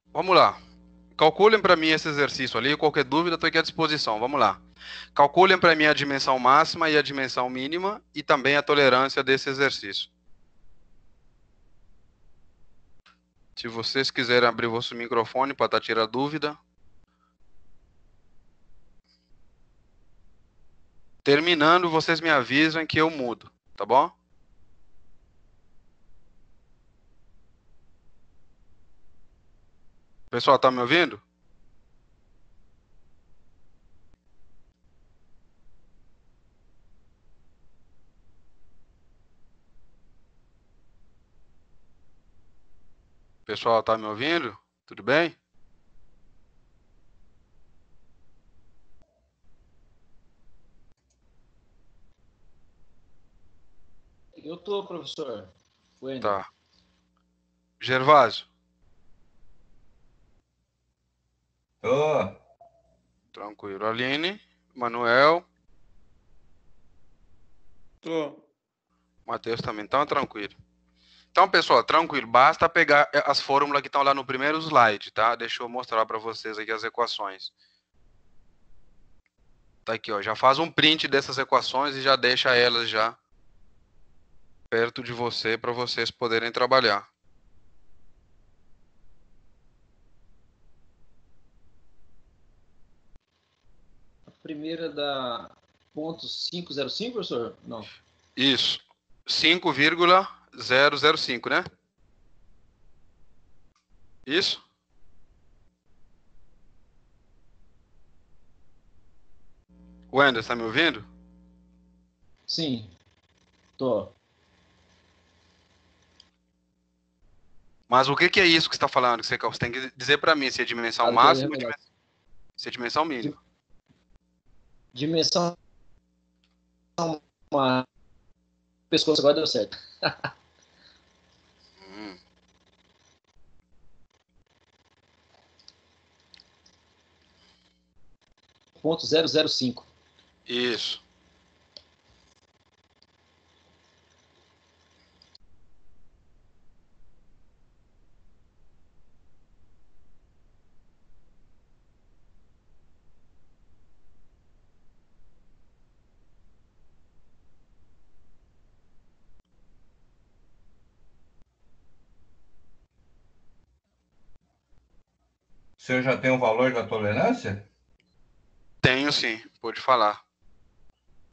Vamos lá. Calculem para mim esse exercício ali. Qualquer dúvida, estou aqui à disposição. Vamos lá. Calculem para mim a dimensão máxima e a dimensão mínima e também a tolerância desse exercício. Se vocês quiserem abrir o vosso microfone para tirar dúvida. Terminando, vocês me avisam que eu mudo, tá bom? Pessoal, tá me ouvindo? Pessoal, tá me ouvindo? Tudo bem? Eu tô, professor. Tá. Gervásio? Tô. Tranquilo. Aline? Manuel? Tô. Matheus também. Então, tranquilo. Então, pessoal, tranquilo. Basta pegar as fórmulas que estão lá no primeiro slide, tá? Deixa eu mostrar para vocês aqui as equações. Tá aqui, ó. Já faz um print dessas equações e já deixa elas já perto de você para vocês poderem trabalhar. A primeira da ponto 505, professor? Não. Isso. 5,005, né? Isso? Wender, tá me ouvindo? Sim. Tô. Mas o que é isso que você está falando? Que você tem que dizer para mim se é dimensão máxima ou se é dimensão mínima. Dimensão. Uma... Pescoço agora deu certo. Ponto 005. Isso. O senhor já tem o valor da tolerância? Tenho sim, pode falar.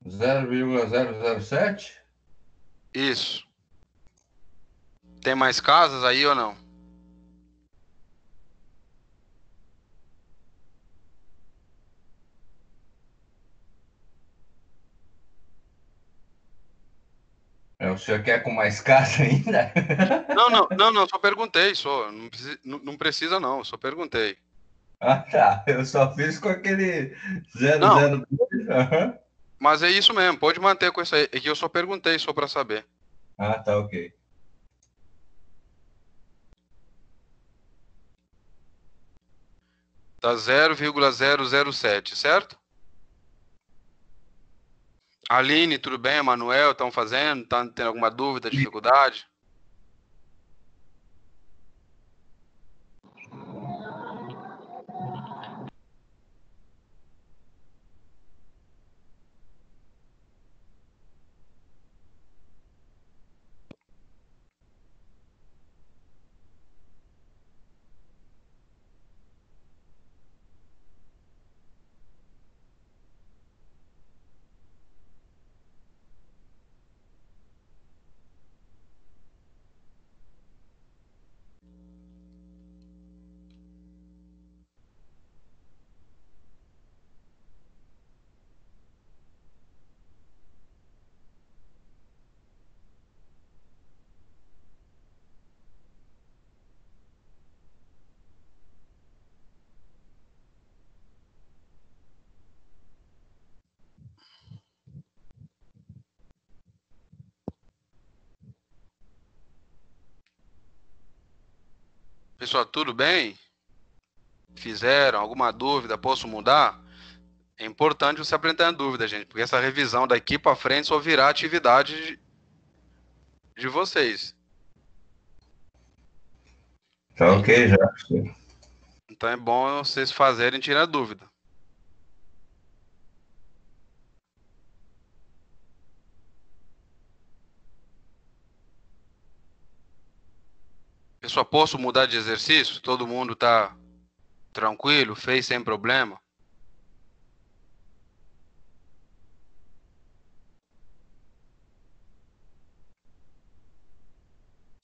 0,007? Isso. Tem mais casas aí ou não? O senhor quer com mais casa ainda? Não, só perguntei, só. Não precisa não, só perguntei. Ah, tá. Eu só fiz com aquele Não, 002. Aham. mas é isso mesmo, pode manter com isso aí. É que eu só perguntei, só para saber. Ah, tá, ok. Tá 0,007, certo? Aline, tudo bem? Manuel, estão fazendo? Tá tendo alguma dúvida, dificuldade? Pessoal, tudo bem? Fizeram? Alguma dúvida? Posso mudar? É importante você apresentar dúvida, gente, porque essa revisão daqui para frente só virá atividade de vocês. Tá ok já. Então é bom vocês fazerem e tirar dúvida. Pessoal, posso mudar de exercício? Todo mundo tá tranquilo? Fez sem problema?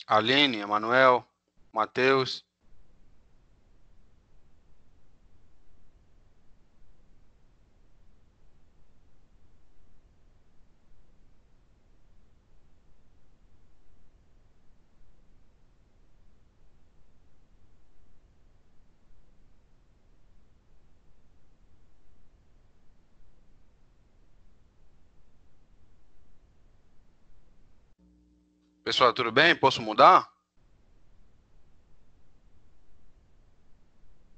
Aline, Emanuel, Matheus. Pessoal, tudo bem? Posso mudar?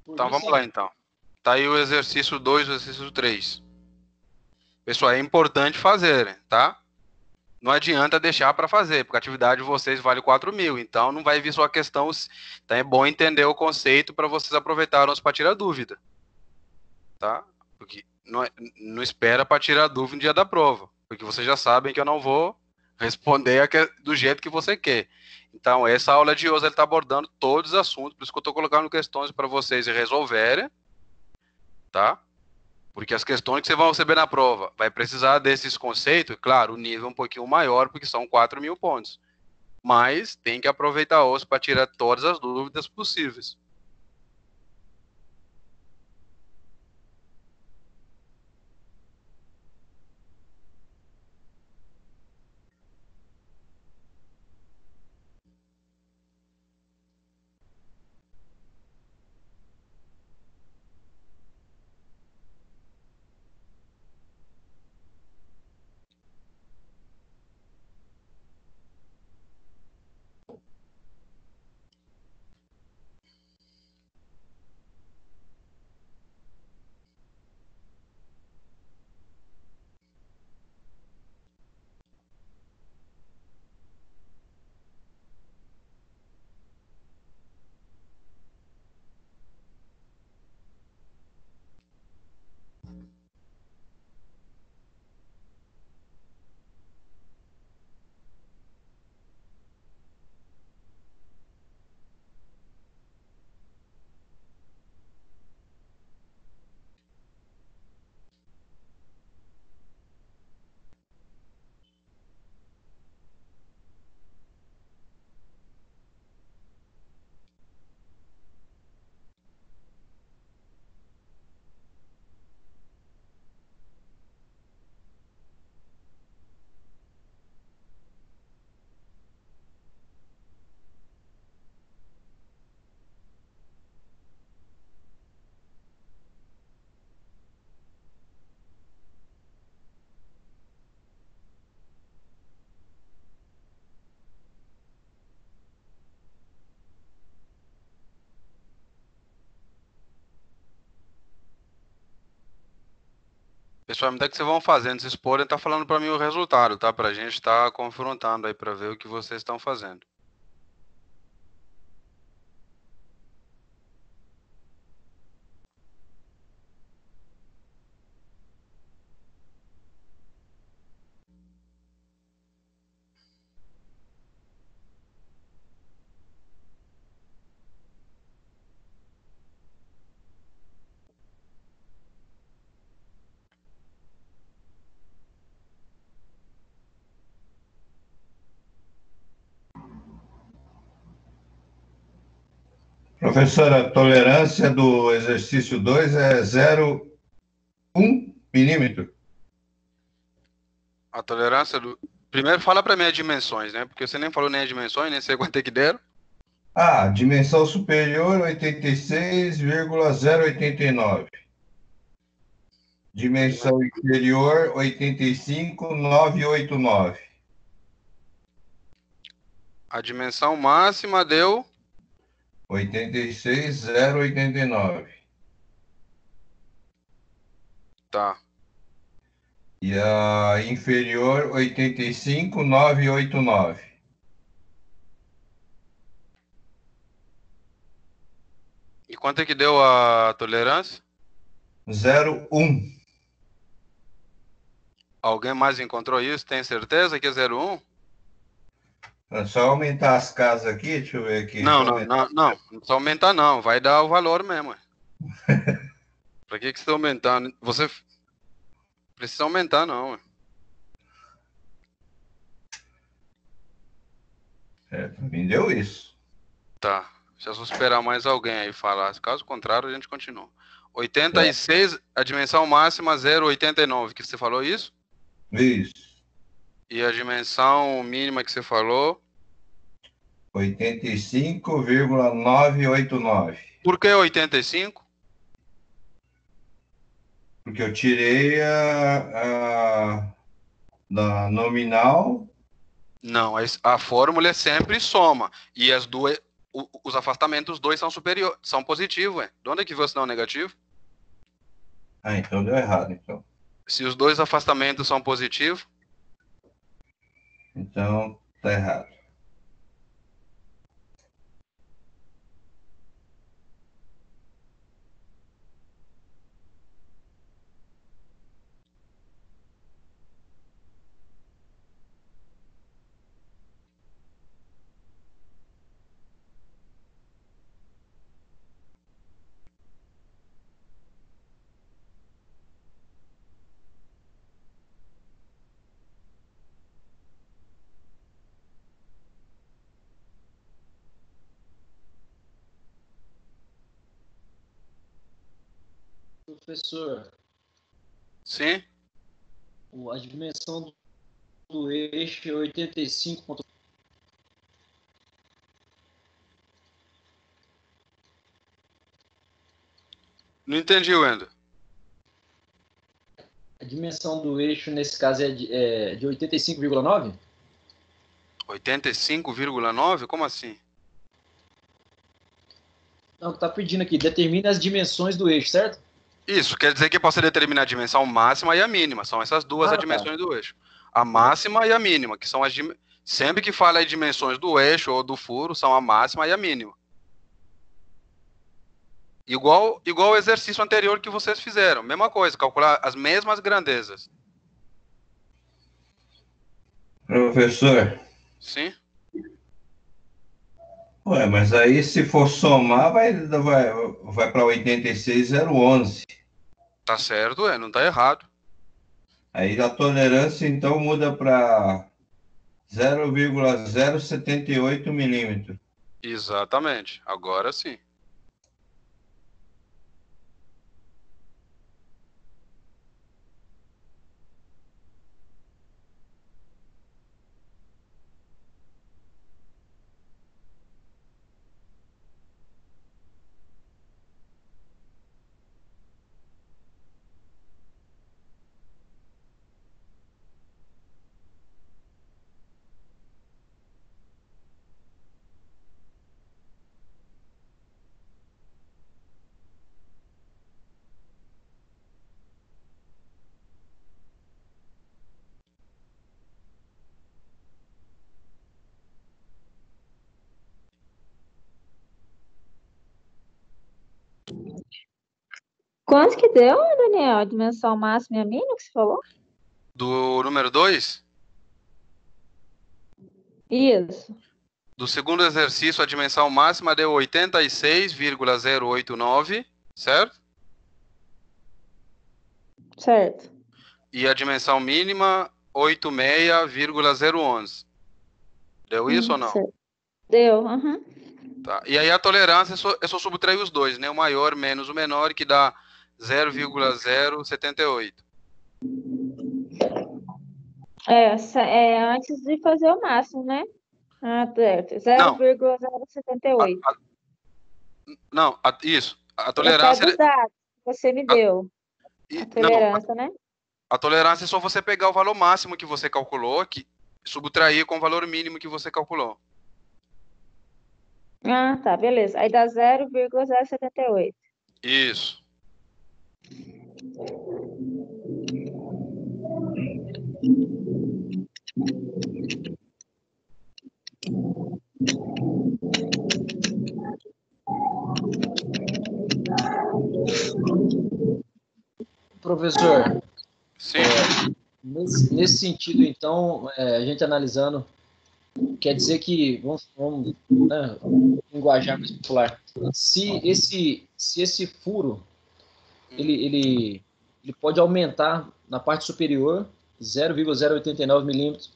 Então vamos lá então. Tá aí o exercício 2, o exercício 3. Pessoal, é importante fazerem, tá? Não adianta deixar para fazer, porque a atividade de vocês vale 4.000, então não vai vir só a questão. Então é bom entender o conceito para vocês aproveitarem para tirar dúvida, tá? Porque não, não espera para tirar dúvida no dia da prova, porque vocês já sabem que eu não vou responder do jeito que você quer. Então, essa aula de hoje ele está abordando todos os assuntos, por isso que eu estou colocando questões para vocês resolverem, tá? Porque as questões que você vai receber na prova vai precisar desses conceitos, claro, o nível é um pouquinho maior, porque são 4.000 pontos. Mas tem que aproveitar hoje para tirar todas as dúvidas possíveis. Pessoal, à medida que vocês vão fazendo, vocês podem estar falando para mim o resultado, tá? Para a gente estar confrontando aí para ver o que vocês estão fazendo. Professora, a tolerância do exercício 2 é 0,1 milímetro. A tolerância do... Primeiro fala para mim as dimensões, né? Porque você nem falou nem as dimensões, nem sei quanto é que deram. Ah, dimensão superior, 86,089. Dimensão inferior, 85,989. A dimensão máxima deu 86,089. Tá. E a inferior, 85,989. E quanto é que deu a tolerância? 0,1. Alguém mais encontrou isso? Tem certeza que é 0,1? É só aumentar as casas aqui, deixa eu ver aqui. Não, não, não, não. Não precisa aumentar, não. Vai dar o valor mesmo. Pra que você está aumentando? Você precisa aumentar, não. Pra mim deu isso. Tá. Deixa eu só esperar mais alguém aí falar. Caso contrário, a gente continua. 86, a dimensão máxima 0,89, que você falou isso? Isso. E a dimensão mínima que você falou? 85,989. Por que 85? Porque eu tirei da nominal. Não, a fórmula é sempre soma. E as duas, os afastamentos, os dois são superiores, são positivos, ué. De onde é que você não é negativo? Ah, então deu errado, então. Se os dois afastamentos são positivos, Então, tá errado. Professor, Sim? a dimensão do eixo é 85. Não entendi, Wendel. A dimensão do eixo, nesse caso, de 85,9? 85,9? Como assim? Não, tá pedindo aqui, determine as dimensões do eixo, certo? Isso, quer dizer que possa determinar a dimensão máxima e a mínima. São essas duas as Tá. dimensões do eixo. A máxima e a mínima, que são sempre que fala em dimensões do eixo ou do furo, são a máxima e a mínima. Igual o exercício anterior que vocês fizeram. Mesma coisa, calcular as mesmas grandezas. Professor, Sim? ué, mas aí se for somar, vai para 86,011. Tá certo, não tá errado. Aí a tolerância, então, muda para 0,078 milímetros. Exatamente. Agora sim. Quanto que deu, Daniel? A dimensão máxima e a mínima que você falou? Do número 2, Isso, do segundo exercício, a dimensão máxima deu 86,089, certo? certo. E a dimensão mínima, 86,011. Deu isso ou não? Certo. Deu, aham. Tá. E aí a tolerância é só subtrair os dois, né? O maior menos o menor, que dá 0,078. É antes de fazer o máximo, né? Ah, certo. Não, a, 0,078. a, não, isso. A É por causa tolerância. dos dados que você me deu. A Não, tolerância, né? a tolerância é só você pegar o valor máximo que você calculou, que subtrair com o valor mínimo que você calculou. Ah, tá, beleza. Aí dá 0,078. Isso. Professor, Sim. nesse sentido, então, a gente analisando, quer dizer que, vamos né, linguajar mais popular, se esse furo, ele pode aumentar na parte superior 0,089 milímetros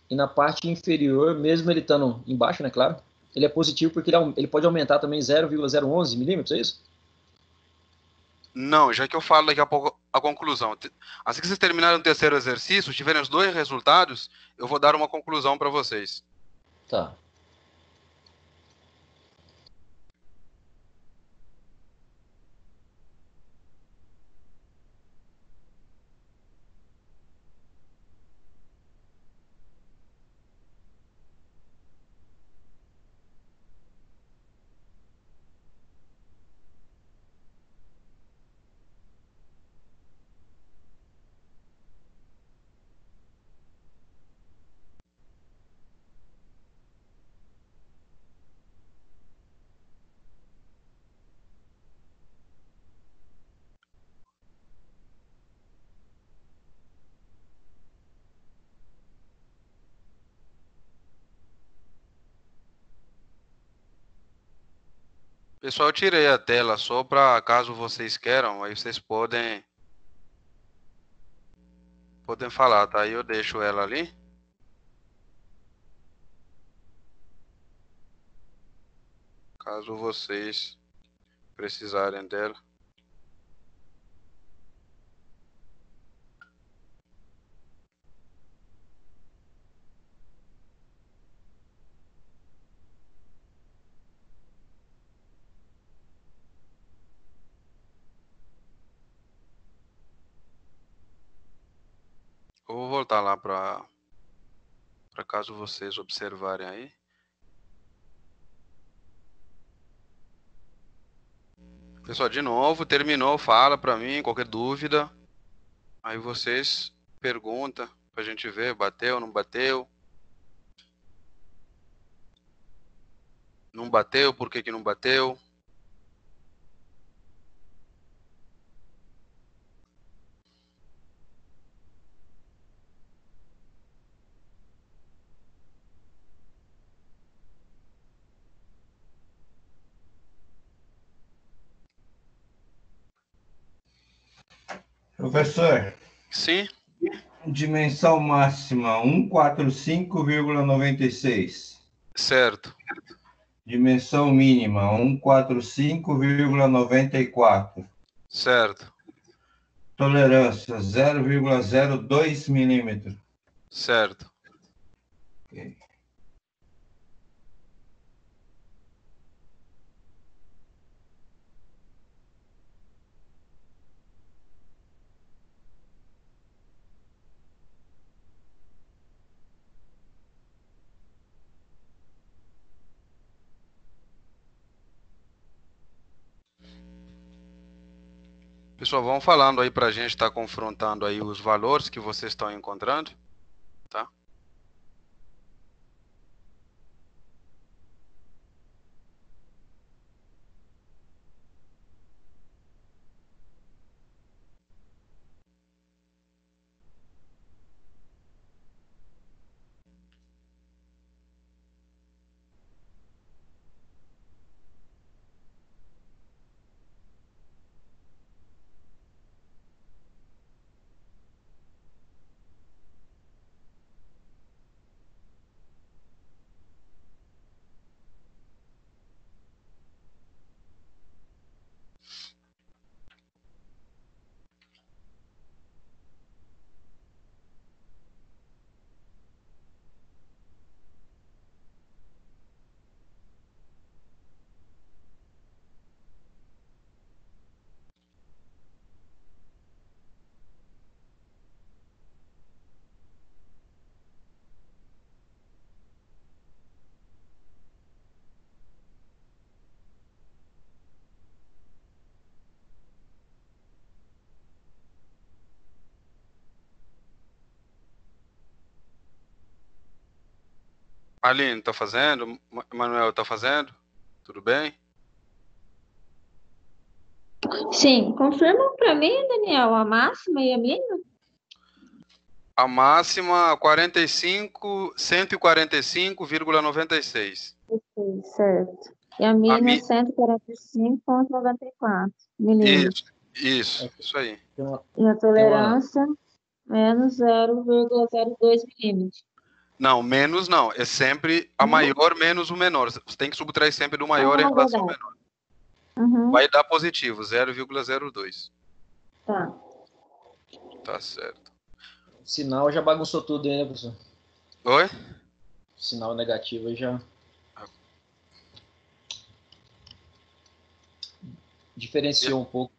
e na parte inferior, mesmo ele estando embaixo, né, claro, ele é positivo porque ele pode aumentar também 0,011 milímetros, é isso? Não, já que eu falo daqui a pouco a conclusão. Assim que vocês terminarem o terceiro exercício, tiverem os dois resultados, eu vou dar uma conclusão para vocês. Tá. Pessoal, eu tirei a tela só para caso vocês queiram, aí vocês podem falar, tá? Aí eu deixo ela ali. Caso vocês precisarem dela. botar lá para caso vocês observarem aí. Pessoal, de novo, terminou, fala para mim, qualquer dúvida. Aí vocês perguntam pra gente ver, bateu, não bateu. Não bateu, por que que não bateu? Professor, Sim, dimensão máxima 145,96. certo, Dimensão mínima 145,94. certo, Tolerância 0,02 milímetro. certo. Ok. Pessoal, vão falando aí pra gente estar confrontando aí os valores que vocês estão encontrando, tá? Aline, tá fazendo? Manuel, tá fazendo? Tudo bem? Sim, confirma para mim, Daniel, a máxima e a mínima? A máxima 145,96. Certo. E a A mínima mi... 145,94 milímetros. Isso aí. E a tolerância, menos 0,02 milímetros. Não, menos não. É sempre a maior menos o menor. Você tem que subtrair sempre do maior em relação ao Verdade. menor. Uhum. Vai dar positivo, 0,02. Tá. Tá certo. O sinal já bagunçou tudo aí, né, professor? Oi? O sinal negativo aí já diferenciou um pouco.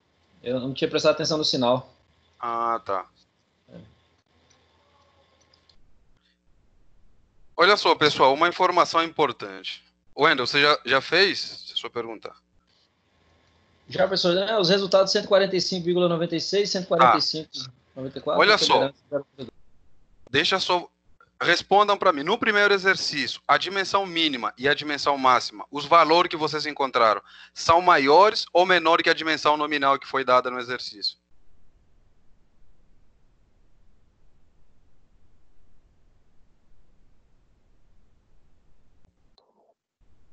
Eu não tinha prestado atenção no sinal. Ah, tá. Olha só, pessoal, uma informação importante. Wendel, você já fez? Se a sua pergunta. Já, professor, né, os resultados 145,96, 145,94. Olha só. Deixa só. Respondam para mim. No primeiro exercício, a dimensão mínima e a dimensão máxima, os valores que vocês encontraram, são maiores ou menores que a dimensão nominal que foi dada no exercício?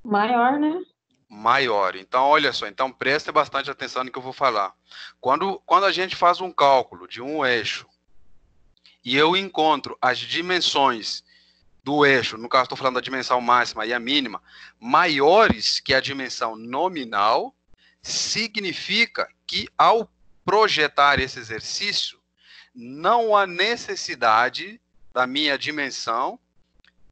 Maior, né? Maior. Então, olha só. Então, preste bastante atenção no que eu vou falar. Quando a gente faz um cálculo de um eixo e eu encontro as dimensões do eixo, no caso estou falando da dimensão máxima e a mínima, maiores que a dimensão nominal, significa que ao projetar esse exercício, não há necessidade da minha dimensão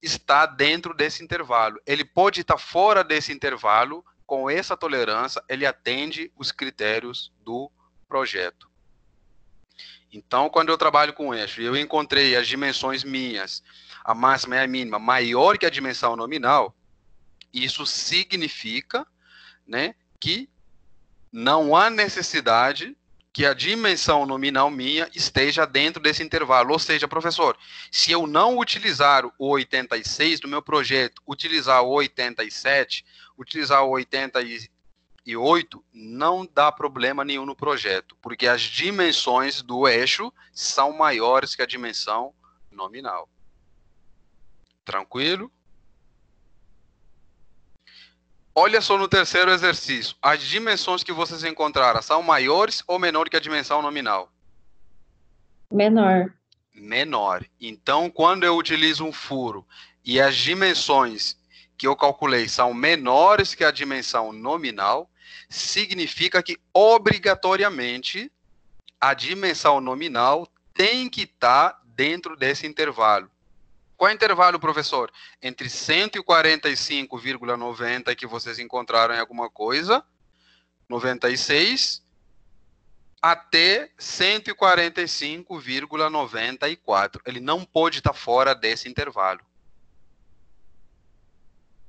estar dentro desse intervalo. Ele pode estar fora desse intervalo, com essa tolerância, ele atende os critérios do projeto. Então, quando eu trabalho com eixo e eu encontrei as dimensões minhas, a máxima e a mínima, maior que a dimensão nominal, isso significa, né, que não há necessidade que a dimensão nominal minha esteja dentro desse intervalo. Ou seja, professor, se eu não utilizar o 86 no meu projeto, utilizar o 87, utilizar o 88, não dá problema nenhum no projeto, porque as dimensões do eixo são maiores que a dimensão nominal. Tranquilo? Olha só no terceiro exercício. As dimensões que vocês encontraram são maiores ou menores que a dimensão nominal? Menor. Menor. Então, quando eu utilizo um furo e as dimensões que eu calculei são menores que a dimensão nominal, significa que, obrigatoriamente, a dimensão nominal tem que estar dentro desse intervalo. Qual é o intervalo, professor? Entre 145,90 que vocês encontraram em alguma coisa, 96, até 145,94. Ele não pode estar fora desse intervalo.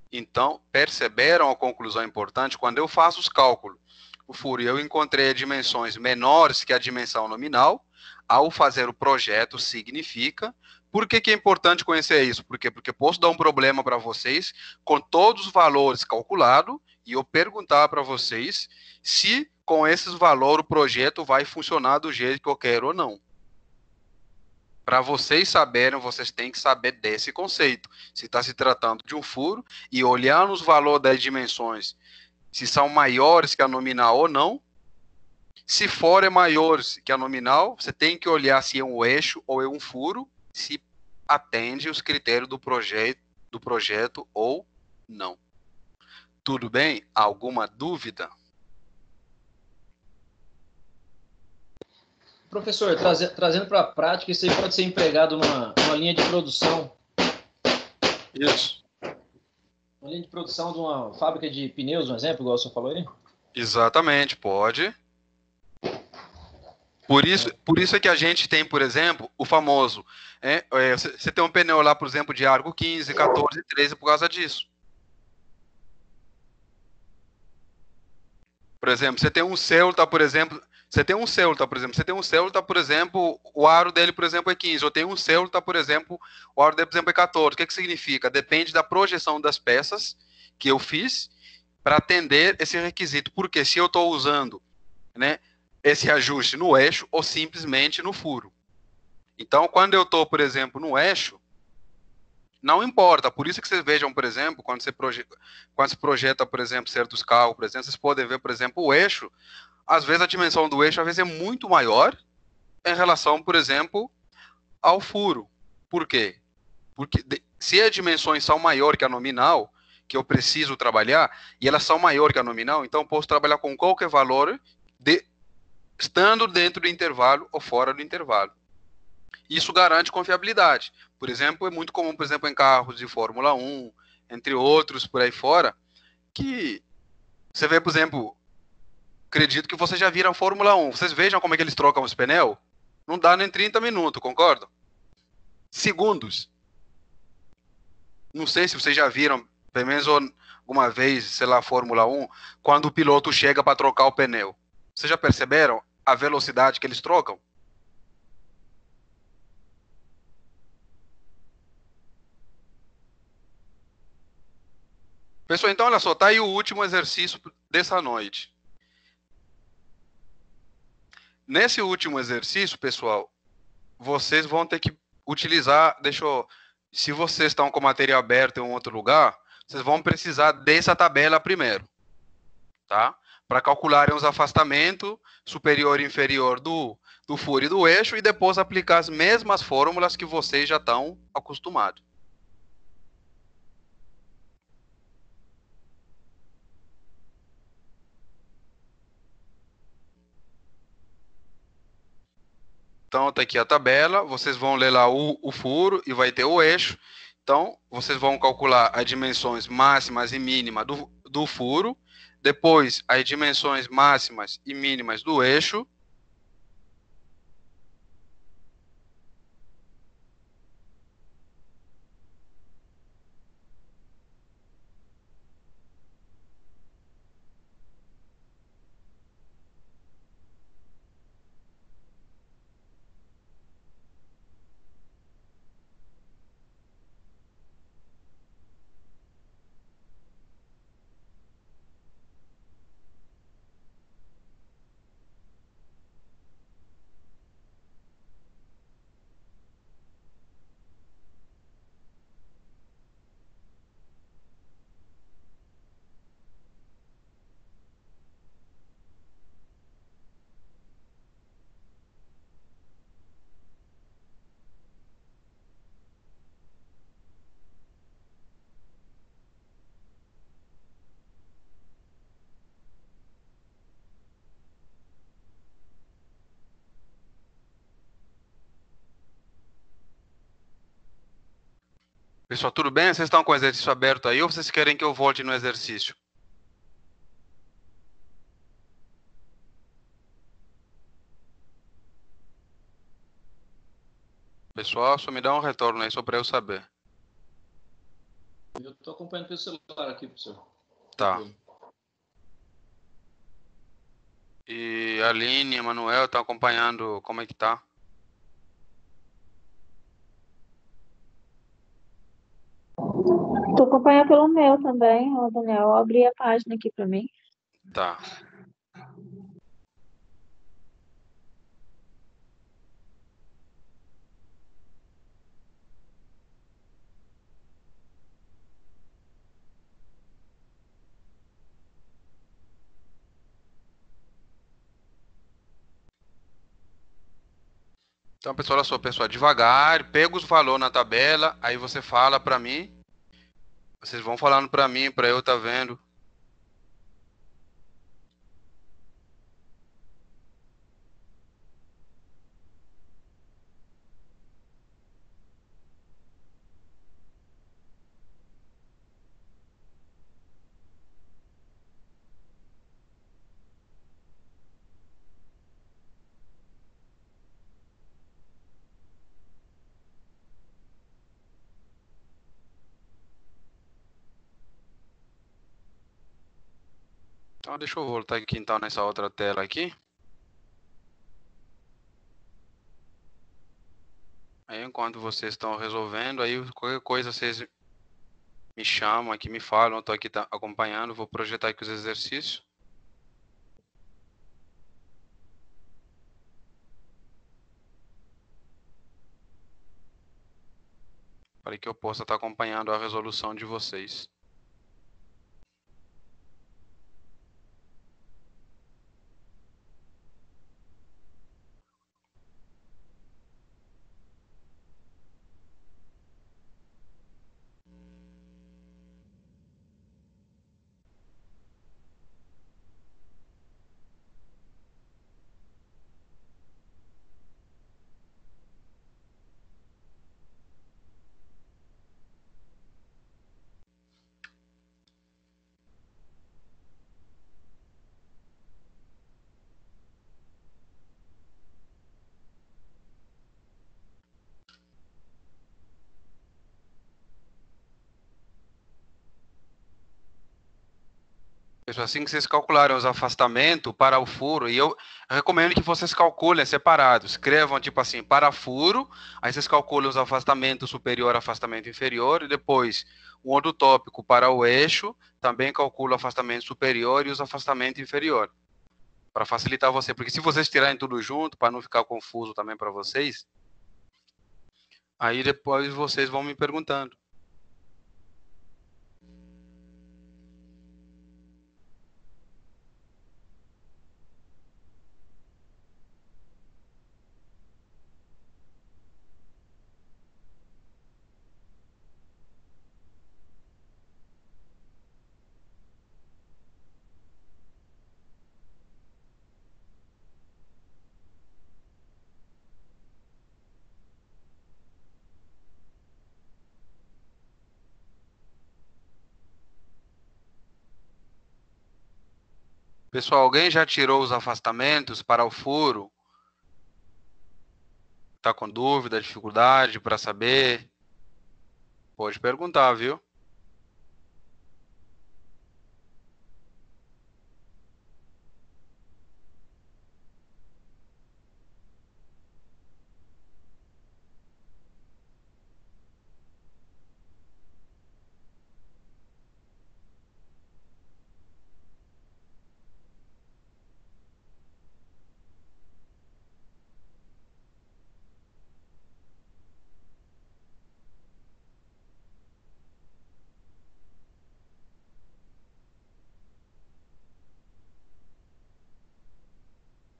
Então, perceberam a conclusão importante? Quando eu faço os cálculos, o furo, eu encontrei dimensões menores que a dimensão nominal. Ao fazer o projeto, significa... Por que é importante conhecer isso? Porque posso dar um problema para vocês com todos os valores calculados e eu perguntar para vocês se com esses valores o projeto vai funcionar do jeito que eu quero ou não. Para vocês saberem, vocês têm que saber desse conceito. Se está se tratando de um furo e olhar nos valores das dimensões, se são maiores que a nominal ou não. Se forem maiores que a nominal, você tem que olhar se é um eixo ou é um furo, se atende os critérios do projeto ou não. Tudo bem? Alguma dúvida? Professor, trazendo para a prática, isso aí pode ser empregado numa linha de produção. Isso. Uma linha de produção de uma fábrica de pneus, um exemplo, igual o senhor falou aí? Exatamente, pode. Por isso é que a gente tem, por exemplo, o famoso... você tem um pneu lá, por exemplo, de Argo 15, 14, 13 por causa disso. Por exemplo, você tem um Celta, por exemplo, o aro dele, por exemplo, é 15. Eu tenho um Celta, por exemplo, o aro dele, por exemplo, é 14. O que significa? Depende da projeção das peças que eu fiz para atender esse requisito. Porque se eu estou usando, né, esse ajuste no eixo ou simplesmente no furo. Então, quando eu estou, por exemplo, no eixo, não importa. Por isso que vocês vejam, por exemplo, quando se projeta, por exemplo, certos carros, por exemplo, vocês podem ver, por exemplo, o eixo. Às vezes a dimensão do eixo às vezes é muito maior em relação, por exemplo, ao furo. Por quê? Porque se as dimensões são maiores que a nominal, que eu preciso trabalhar, e elas são maiores que a nominal, então eu posso trabalhar com qualquer valor estando dentro do intervalo ou fora do intervalo. Isso garante confiabilidade. Por exemplo, é muito comum, por exemplo, em carros de Fórmula 1, entre outros por aí fora, que você vê, por exemplo, acredito que vocês já viram a Fórmula 1. Vocês vejam como é que eles trocam os pneus? Não dá nem 30 minutos, concordam? Segundos. Não sei se vocês já viram, pelo menos alguma vez, sei lá, Fórmula 1, quando o piloto chega para trocar o pneu. Vocês já perceberam a velocidade que eles trocam? Pessoal, então olha só, tá aí o último exercício dessa noite. Nesse último exercício, pessoal, vocês vão ter que utilizar, se vocês estão com material aberto em um outro lugar, vocês vão precisar dessa tabela primeiro, tá? Para calcularem os afastamentos superior e inferior do furo e do eixo e depois aplicar as mesmas fórmulas que vocês já estão acostumados. Então, tá aqui a tabela, vocês vão ler lá o furo e vai ter o eixo. Então, vocês vão calcular as dimensões máximas e mínimas do furo, depois as dimensões máximas e mínimas do eixo. Pessoal, tudo bem? Vocês estão com o exercício aberto aí ou vocês querem que eu volte no exercício? Pessoal, só me dá um retorno aí só para eu saber. Eu estou acompanhando pelo celular aqui, professor. Tá. E a Aline e a Manuel estão acompanhando como é que tá? Tô acompanhando pelo meu também, ó, Daniel. Abri a página aqui para mim. Tá. Então, pessoal, olha só, pessoal, devagar, pega os valores na tabela, aí você fala para mim. Vocês vão falando para mim, para eu tá vendo. Então, deixa eu voltar aqui então nessa outra tela aqui. Aí, enquanto vocês estão resolvendo, aí qualquer coisa vocês me chamam aqui, me falam, eu tô aqui acompanhando, vou projetar aqui os exercícios. Para que eu possa estar acompanhando a resolução de vocês. Pessoal, assim que vocês calcularem os afastamentos para o furo, e eu recomendo que vocês calculem separados. Escrevam tipo assim, para furo, aí vocês calculam os afastamentos superior e afastamento inferior, e depois um outro tópico para o eixo, também calcula o afastamento superior e os afastamentos inferior. Para facilitar você, porque se vocês tirarem tudo junto, para não ficar confuso também para vocês, aí depois vocês vão me perguntando. Pessoal, alguém já tirou os afastamentos para o furo? Tá com dúvida, dificuldade para saber? Pode perguntar, viu?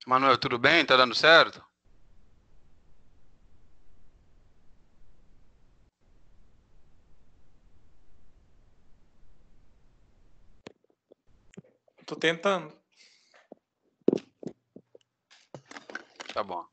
Manuel, tudo bem? Tá dando certo? Tô tentando. Tá bom.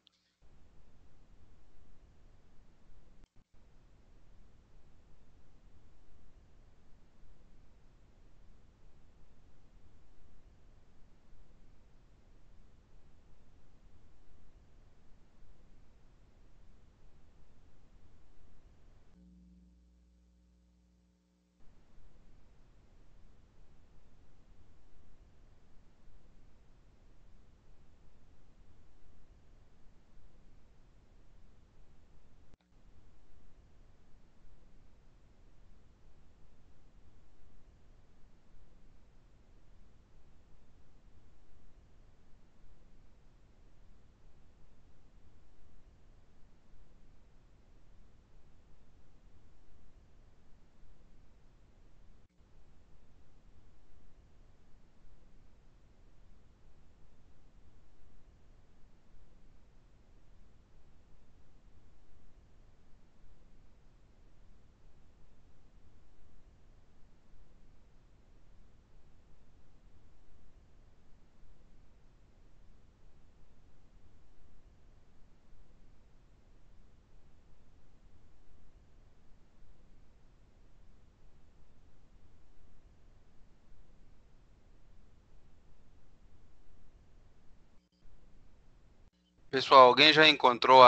Pessoal, alguém já encontrou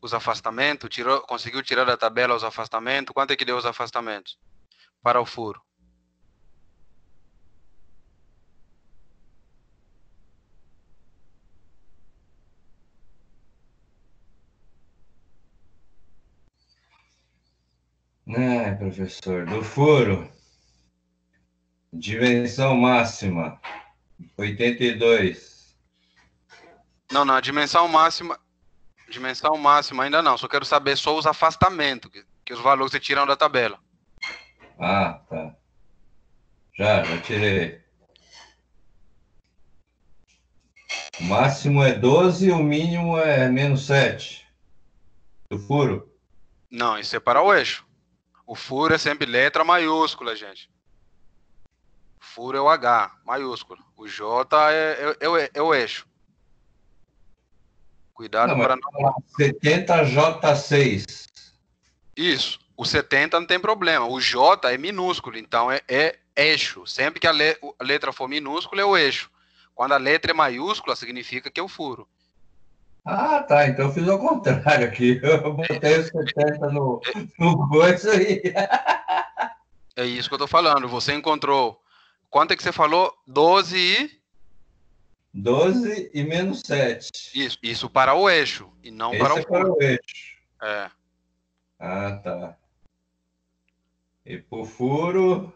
os afastamentos? Conseguiu tirar da tabela os afastamentos? Quanto é que deu os afastamentos para o furo? Professor, do furo, dimensão máxima, 82. Não, não, a dimensão máxima ainda não. Só quero saber só os afastamentos, que os valores você tiram da tabela. Ah, tá. Já tirei. O máximo é 12 e o mínimo é -7. Do furo? Não, isso é para o eixo. O furo é sempre letra maiúscula, gente. Furo é o H, maiúsculo. O J é o eixo. Cuidado Não, mas para não... 70J6. Isso. O 70 não tem problema. O J é minúsculo, então é eixo. Sempre que a letra for minúscula, é o eixo. Quando a letra é maiúscula, significa que é o furo. Ah, tá. Então eu fiz ao contrário aqui. Eu botei o 70 no coisa aí. É isso que eu tô falando. Você encontrou... Quanto é que você falou? 12 e... 12 e -7. Isso para o eixo e não para Esse o é para furo. o eixo. É. Ah, tá. E para o furo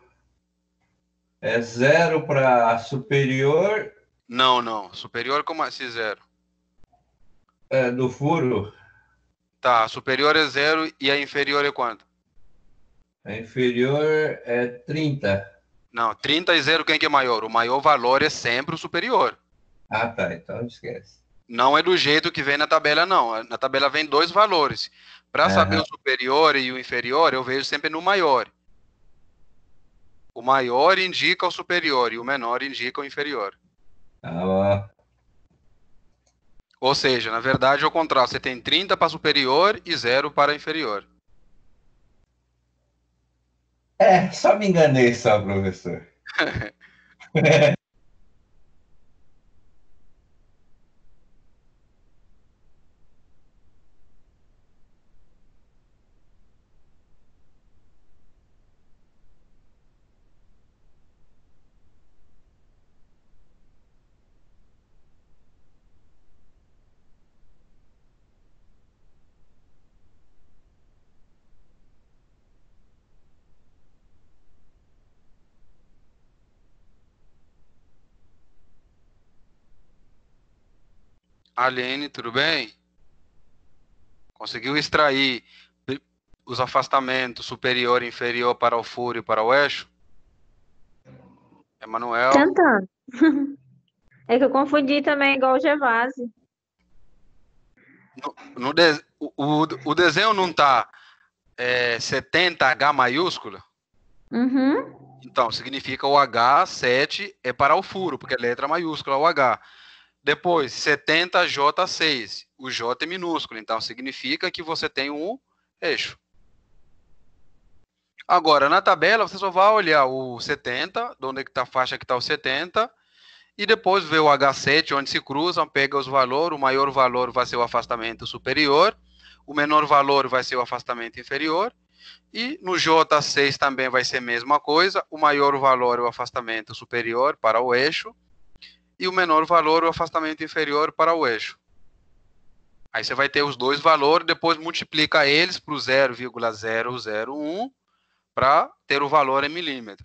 é 0 para superior Não. Superior como assim zero? do furo. Tá, superior é zero e a inferior é quanto? A inferior é 30. Não, 30 e zero quem que é maior? O maior valor é sempre o superior. Ah, tá. Então esquece. Não é do jeito que vem na tabela, não. Na tabela vem dois valores. Para saber Aham. o superior e o inferior, eu vejo sempre no maior. O maior indica o superior e o menor indica o inferior. Ah, Ou seja, na verdade, ao contrário, você tem 30 para superior e zero para inferior. só me enganei só, professor. Aline, tudo bem? Conseguiu extrair os afastamentos superior e inferior para o furo e para o eixo? Emanuel, Tentando. É que eu confundi também, igual o Gervásio. o desenho não está 70H maiúscula? Uhum. Então, significa o H7 é para o furo, porque é letra maiúscula, o H. Depois, 70J6. O J é minúsculo, então significa que você tem um eixo. Agora, na tabela, você só vai olhar o 70, de onde é que está a faixa que está o 70, e depois ver o H7, onde se cruzam, pega os valores, o maior valor vai ser o afastamento superior, o menor valor vai ser o afastamento inferior, e no J6 também vai ser a mesma coisa, o maior valor é o afastamento superior para o eixo, e o menor valor é o afastamento inferior para o eixo. Aí você vai ter os dois valores, depois multiplica eles para o 0,001 para ter o valor em milímetro.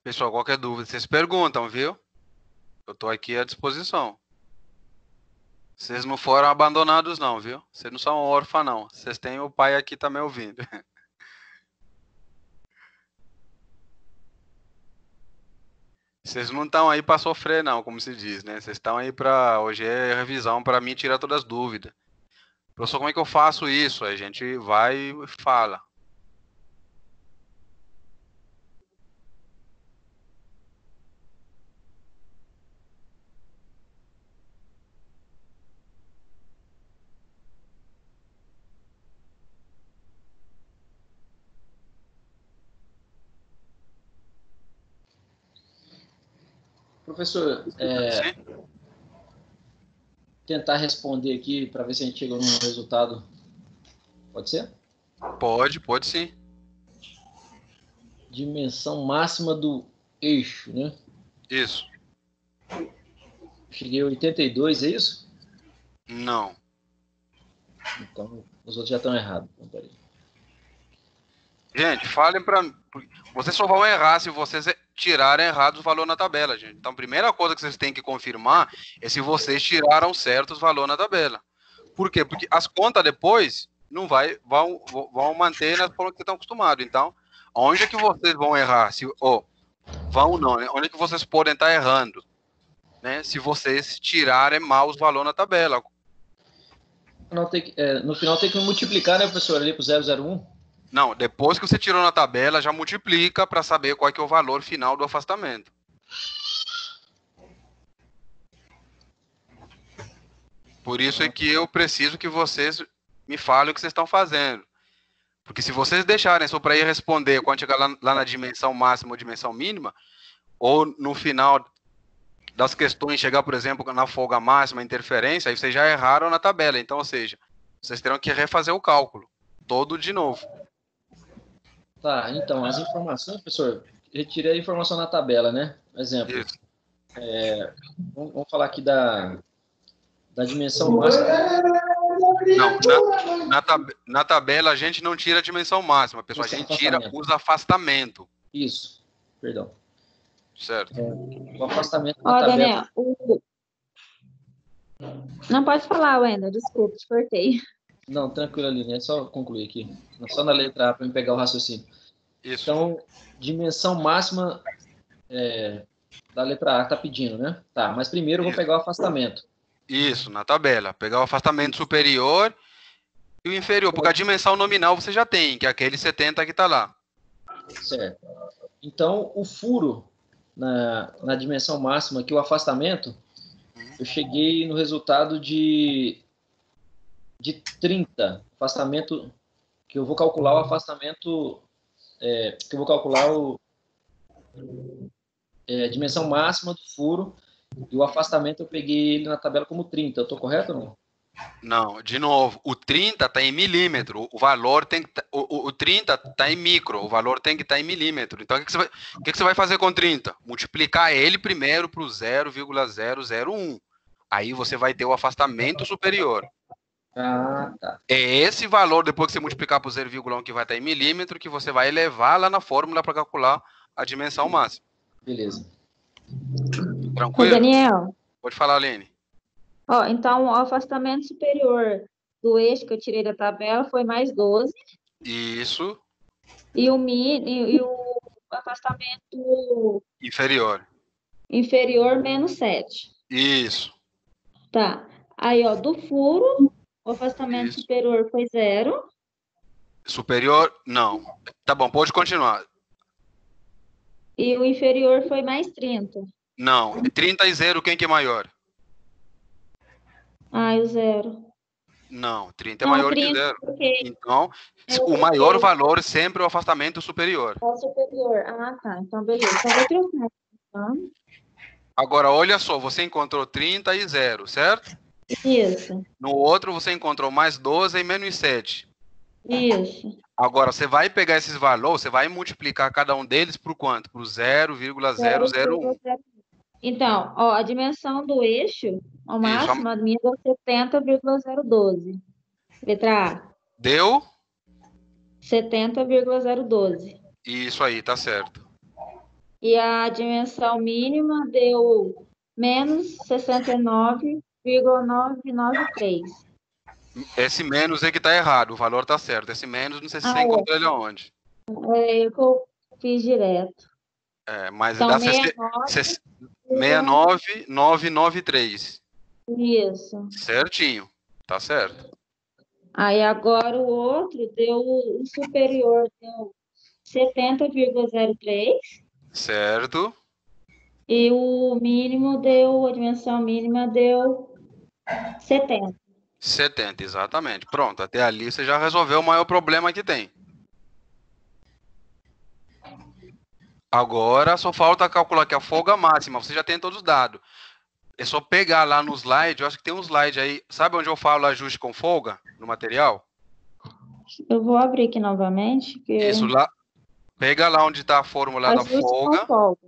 Pessoal, qualquer dúvida, vocês perguntam, viu? Eu tô aqui à disposição. Vocês não foram abandonados, não, viu? Vocês não são órfãos, não. Vocês têm o pai aqui também ouvindo. Vocês não estão aí para sofrer, não, como se diz, né? Vocês estão aí para... Hoje é revisão para mim tirar todas as dúvidas. Professor, como é que eu faço isso? Aí a gente vai e fala. Professor, Sim? tentar responder aqui para ver se a gente chega num resultado. Pode ser? Pode sim. Dimensão máxima do eixo, né? Isso. Cheguei a 82, é isso? Não. Então, os outros já estão errados. Então, peraí. Gente, falem para... Vocês só vão errar se vocês tirarem errado os valores na tabela, gente. Então, a primeira coisa que vocês têm que confirmar é se vocês tiraram certos valores na tabela. Por quê? Porque as contas depois não vão manter na forma que vocês estão acostumados. Então, onde é que vocês vão errar? Vão não, né? Onde é que vocês podem estar errando? Né? Se vocês tirarem mal os valores na tabela. No final tem que multiplicar, né, professor, ali para o 001? Não, depois que você tirou na tabela, já multiplica para saber qual é, que é o valor final do afastamento. Por isso é que eu preciso que vocês me falem o que vocês estão fazendo. Porque se vocês deixarem só para ir responder quando chegar lá na dimensão máxima ou dimensão mínima, ou no final das questões chegar, por exemplo, na folga máxima, interferência, aí vocês já erraram na tabela. Então, ou seja, vocês terão que refazer o cálculo todo de novo. Tá, então, as informações, professor, retirei a informação na tabela, né? Exemplo, Isso. vamos falar aqui da dimensão máxima. Não, na tabela a gente não tira a dimensão máxima, pessoal. A gente tira os afastamentos. Isso, perdão. Certo. O afastamento Ó, da tabela. Daniel, não pode falar, Wendel, desculpa, te cortei. Não, tranquilo, Aline, é só concluir aqui. Só na letra A para me pegar o raciocínio. Isso. Então, dimensão máxima da letra A está pedindo, né? Tá, mas primeiro eu vou pegar o afastamento. Isso, na tabela. Pegar o afastamento superior e o inferior, porque a dimensão nominal você já tem, que é aquele 70 que está lá. Certo. Então, o furo na dimensão máxima, aqui o afastamento, eu cheguei no resultado de 30. Afastamento, que eu vou calcular o afastamento, que eu vou calcular a dimensão máxima do furo, e o afastamento eu peguei ele na tabela como 30. Eu estou correto ou não? Não, de novo, o 30 está em milímetro, o valor tem que o 30 está em micro, o valor tem que estar em milímetro. Então, o que você vai fazer com 30? Multiplicar ele primeiro para o 0,001. Aí você vai ter o afastamento superior. Ah, tá. É esse valor, depois que você multiplicar por 0,1, que vai estar em milímetro, que você vai levar lá na fórmula para calcular a dimensão máxima. Beleza. Tranquilo? Daniel, Pode falar, Aline. ó, então o afastamento superior do eixo que eu tirei da tabela foi mais 12, Isso. e o afastamento Inferior. inferior menos 7. Isso. Tá. Aí, ó, do furo, o afastamento Isso. superior foi 0. Superior, não. Tá bom, pode continuar. E o inferior foi mais 30. Não, 30 e 0, quem que é maior? Ah, e o 0. Não, 30 é Não, maior 30, que 0. porque Então, é o maior valor sempre é o afastamento superior. é o superior. Ah, tá. Então, beleza. Então, vou trocar. Tá? Agora, olha só, você encontrou 30 e 0, certo? Isso. No outro, você encontrou mais 12 e menos 7. Isso. Agora, você vai pegar esses valores, você vai multiplicar cada um deles por quanto? Por 0,001. Então, ó, a dimensão do eixo, ao máximo, a minha deu 70,012. Letra A. Deu? 70,012. Isso aí, tá certo. E a dimensão mínima deu menos 69,993. Esse menos é que tá errado, o valor tá certo. Esse menos, não sei se você encontra ele aonde. É o que eu fiz direto. Mas Então, dá 69,993. Isso. Certinho, tá certo. Aí agora o outro deu, o superior deu 70,03. Certo. E o mínimo deu, a dimensão mínima deu 70. 70, exatamente. Pronto, até ali você já resolveu o maior problema que tem. Agora só falta calcular aqui a folga máxima. Você já tem todos os dados. É só pegar lá no slide, eu acho que tem um slide aí. Sabe onde eu falo ajuste com folga no material? Eu vou abrir aqui novamente. Isso, lá. Pega lá onde está a fórmula da Ajuste folga. com folga.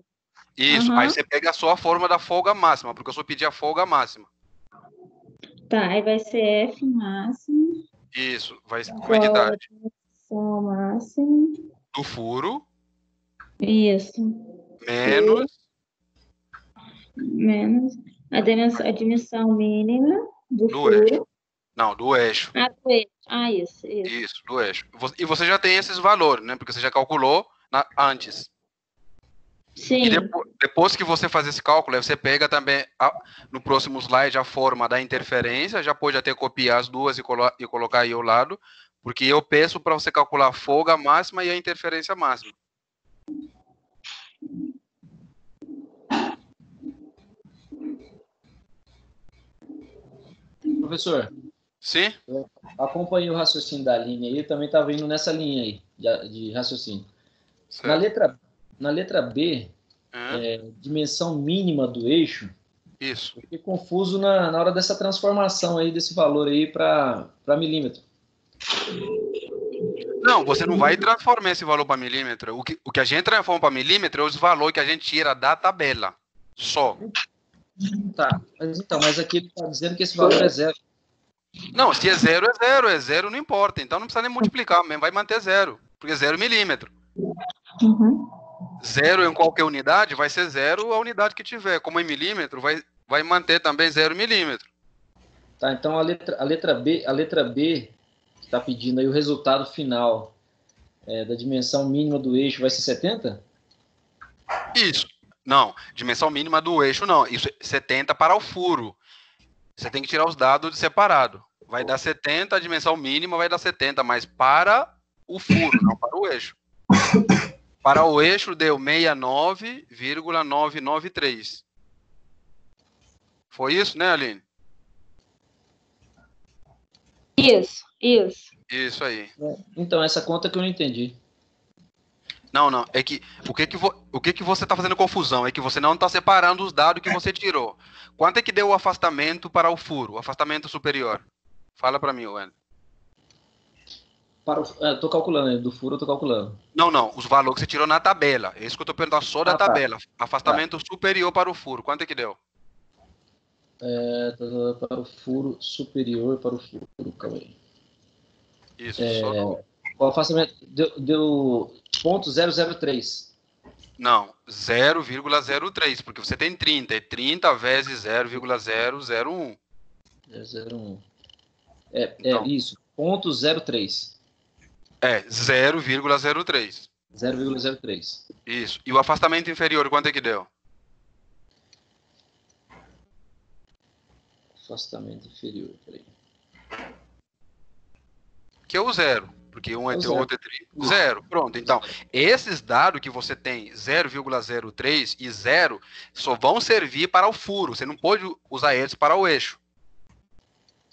Isso, aí você pega só a fórmula da folga máxima, porque eu só pedi a folga máxima. Tá, aí vai ser F máximo. Isso, como é que tá? Dimensão máxima. Do furo. Isso. Menos a dimensão mínima do furo. Eixo. Não, do eixo. Do eixo. Isso. Isso, do eixo. E você já tem esses valores, né? Porque você já calculou antes. Sim. E depois que você faz esse cálculo, você pega também no próximo slide a forma da interferência, já pode até copiar as duas e colocar aí ao lado, porque eu peço para você calcular a folga máxima e a interferência máxima. Professor. Sim? Eu acompanhei o raciocínio da linha aí, eu também estava indo nessa linha aí de raciocínio. Na letra B, dimensão mínima do eixo, isso. Eu fiquei confuso na hora dessa transformação aí desse valor aí para milímetro. Não, você não vai transformar esse valor para milímetro. O que a gente transforma para milímetro é os valores que a gente tira da tabela. Só. Tá, mas aqui ele está dizendo que esse valor é zero. Não, se é zero, é zero, não importa. Então não precisa nem multiplicar, mesmo vai manter zero, porque 0 milímetro. Zero em qualquer unidade vai ser zero a unidade que tiver. Como em milímetro, vai manter também 0 milímetro. Tá, então a letra B que está pedindo aí o resultado final da dimensão mínima do eixo vai ser 70? Isso. Não, dimensão mínima do eixo não. Isso é 70 para o furo. Você tem que tirar os dados de separado. Vai dar 70, a dimensão mínima vai dar 70, mas para o furo, não para o eixo. Para o eixo deu 69,993. Foi isso, né, Aline? Isso. Isso aí. Então, essa conta que eu não entendi. Não. É que o que você está fazendo confusão é que você não está separando os dados que você tirou. Quanto é que deu o afastamento para o furo, o afastamento superior? Fala para mim, Wendel. Estou calculando, do furo eu estou calculando. Não, os valores que você tirou na tabela. É isso que eu estou perguntando só da tabela. Afastamento superior para o furo, quanto é que deu? Para o furo superior para o furo, calma aí. Isso, o afastamento deu 0,003. Não, 0,03, porque você tem 30, é 30 vezes 0,001. 0,01. Então, isso, 0,03. 0,03. 0,03. Isso. E o afastamento inferior, quanto é que deu? Afastamento inferior, peraí. Que é o 0, porque um entre o outro é 3. 0, pronto. Então, esses dados que você tem, 0,03 e 0, só vão servir para o furo. Você não pode usar eles para o eixo.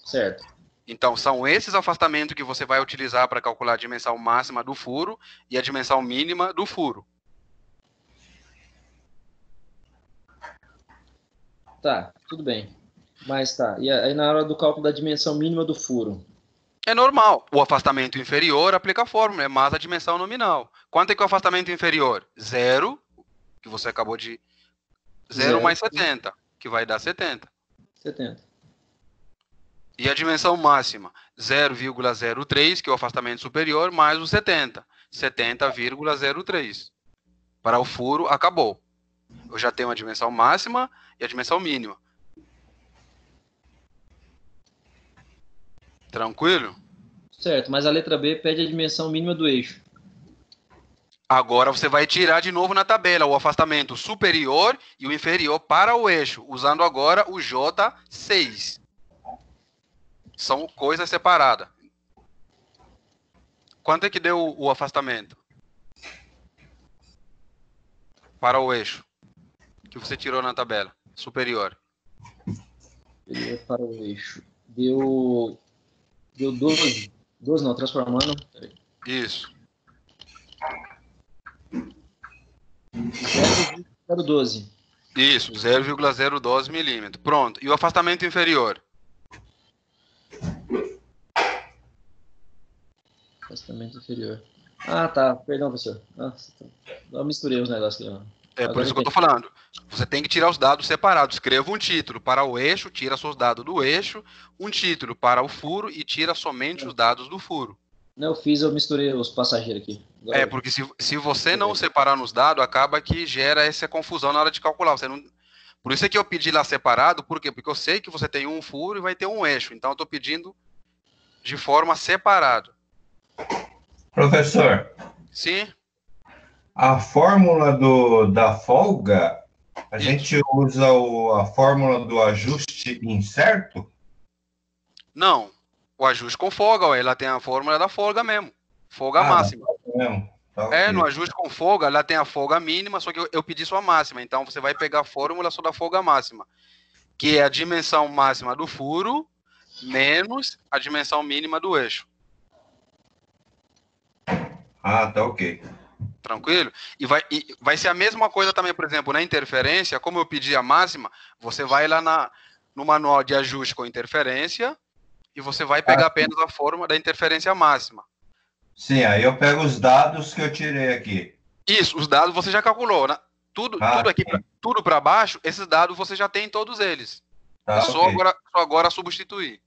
Certo. Então, são esses afastamentos que você vai utilizar para calcular a dimensão máxima do furo e a dimensão mínima do furo. Tá, tudo bem. Mas tá, e aí na hora do cálculo da dimensão mínima do furo? É normal. O afastamento inferior aplica a fórmula, é mais a dimensão nominal. Quanto é que é o afastamento inferior? 0, que você acabou de... 0 mais 70, que vai dar 70. 70. E a dimensão máxima? 0,03, que é o afastamento superior, mais o 70. 70,03. Para o furo, acabou. Eu já tenho a dimensão máxima e a dimensão mínima. Tranquilo? Certo, mas a letra B pede a dimensão mínima do eixo. Agora você vai tirar de novo na tabela o afastamento superior e o inferior para o eixo, usando agora o J6. São coisas separadas. Quanto é que deu o afastamento para o eixo que você tirou na tabela superior? Superior para o eixo. Deu 12. 12 não, transformando. Peraí. Isso. 0,012. Isso, 0,012 milímetros. Pronto. E o afastamento inferior? Afastamento inferior. Ah, tá. Perdão, professor. Nossa, eu misturei os negócios aqui. É por isso que eu estou falando. Você tem que tirar os dados separados. Escreva um título para o eixo, tira seus dados do eixo, um título para o furo e tira somente os dados do furo. Não, eu misturei os passageiros aqui. Agora porque se você não separar nos dados, acaba que gera essa confusão na hora de calcular. Você não... Por isso é que eu pedi lá separado, por quê? Porque eu sei que você tem um furo e vai ter um eixo. Então eu estou pedindo de forma separada. Professor. Sim. A fórmula da folga, a gente usa a fórmula do ajuste incerto? Não. O ajuste com folga, ela tem a fórmula da folga mesmo. Folga máxima. Mesmo. Tá, okay. No ajuste com folga, ela tem a folga mínima, só que eu pedi sua máxima. Então você vai pegar a fórmula só da folga máxima, que é a dimensão máxima do furo menos a dimensão mínima do eixo. Ah, tá ok. Tranquilo? E vai ser a mesma coisa também, por exemplo, na interferência, como eu pedi a máxima, você vai lá no manual de ajuste com interferência e você vai pegar apenas a fórmula da interferência máxima. Sim, aí eu pego os dados que eu tirei aqui. Isso, os dados você já calculou, né? Tudo aqui, tudo para baixo, esses dados você já tem todos eles. Tá, é só agora substituir.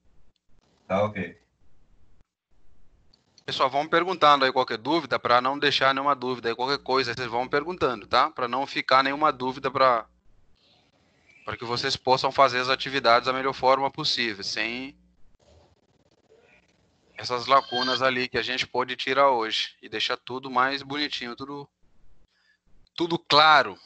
Tá ok. Pessoal, vão perguntando aí qualquer dúvida, para não deixar nenhuma dúvida aí, qualquer coisa, vocês vão perguntando, tá? Para não ficar nenhuma dúvida, para que vocês possam fazer as atividades da melhor forma possível, sem essas lacunas ali que a gente pode tirar hoje e deixar tudo mais bonitinho, tudo claro.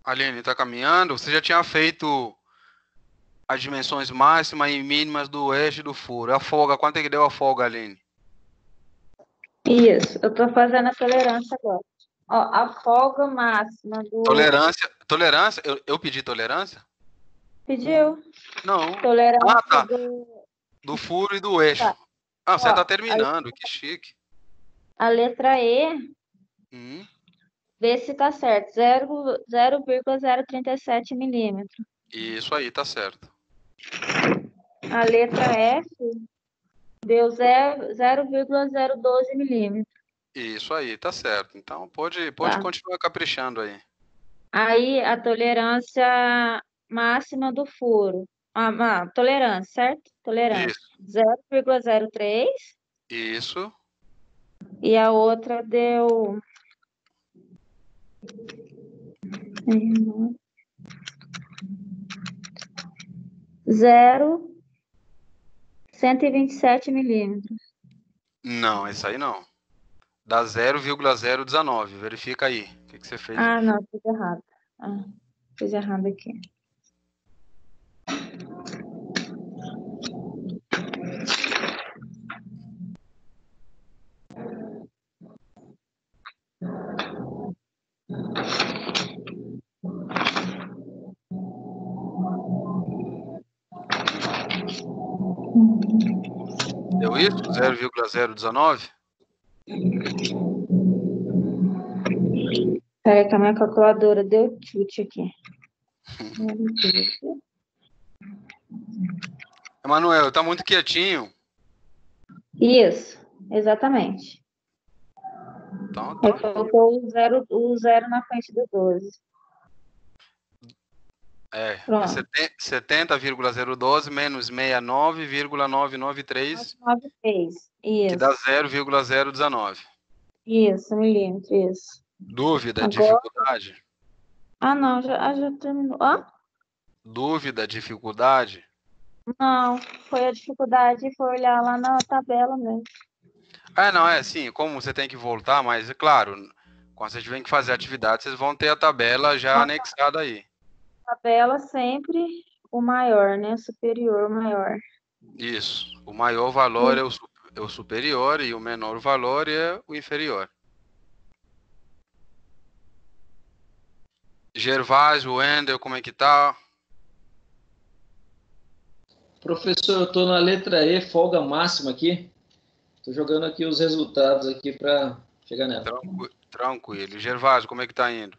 Aline, está caminhando? Você já tinha feito as dimensões máximas e mínimas do eixo e do furo. A folga, quanto é que deu a folga, Aline? Isso, eu estou fazendo a tolerância agora. Ó, a folga máxima do... Tolerância? Eu pedi tolerância? Pediu? Não. Tolerância tá. Do furo e do eixo. Tá. Você está terminando, que chique. A letra E... Vê se tá certo. 0,037 milímetros. Isso aí, tá certo. A letra F deu 0,012 milímetros. Isso aí, tá certo. Então, pode continuar caprichando aí. Aí, a tolerância máxima do furo. Tolerância, certo? Tolerância. 0,03. Isso. E a outra deu... 127 milímetros. Não, isso aí não. Dá 0,019. Verifica aí. O que você fez? Não, fiz errado. Fiz errado aqui. certo isso? 0,019? Peraí que a minha calculadora deu chute aqui. Emanuel, tá muito quietinho. Isso, exatamente. Então, Aí colocou o zero na frente do 12. é Pronto. 70,012 menos 69,993, 993. que dá Isso. 0,019. Isso, milímetro, isso. Dúvida, Agora... dificuldade? Ah, não, já terminou. Ah? Dúvida, dificuldade? Não, foi a dificuldade, foi olhar lá na tabela mesmo. Não, é assim, como você tem que voltar, mas é claro, quando vocês tiverem que fazer atividade, vocês vão ter a tabela já anexada aí. Tabela sempre o maior, né? Superior, maior. Isso. O maior valor é o superior e o menor valor é o inferior. Gervásio, Wendel, como é que tá? Professor, eu tô na letra E, folga máxima aqui. Tô jogando aqui os resultados aqui para chegar nela. Tranquilo. Gervásio, como é que tá indo?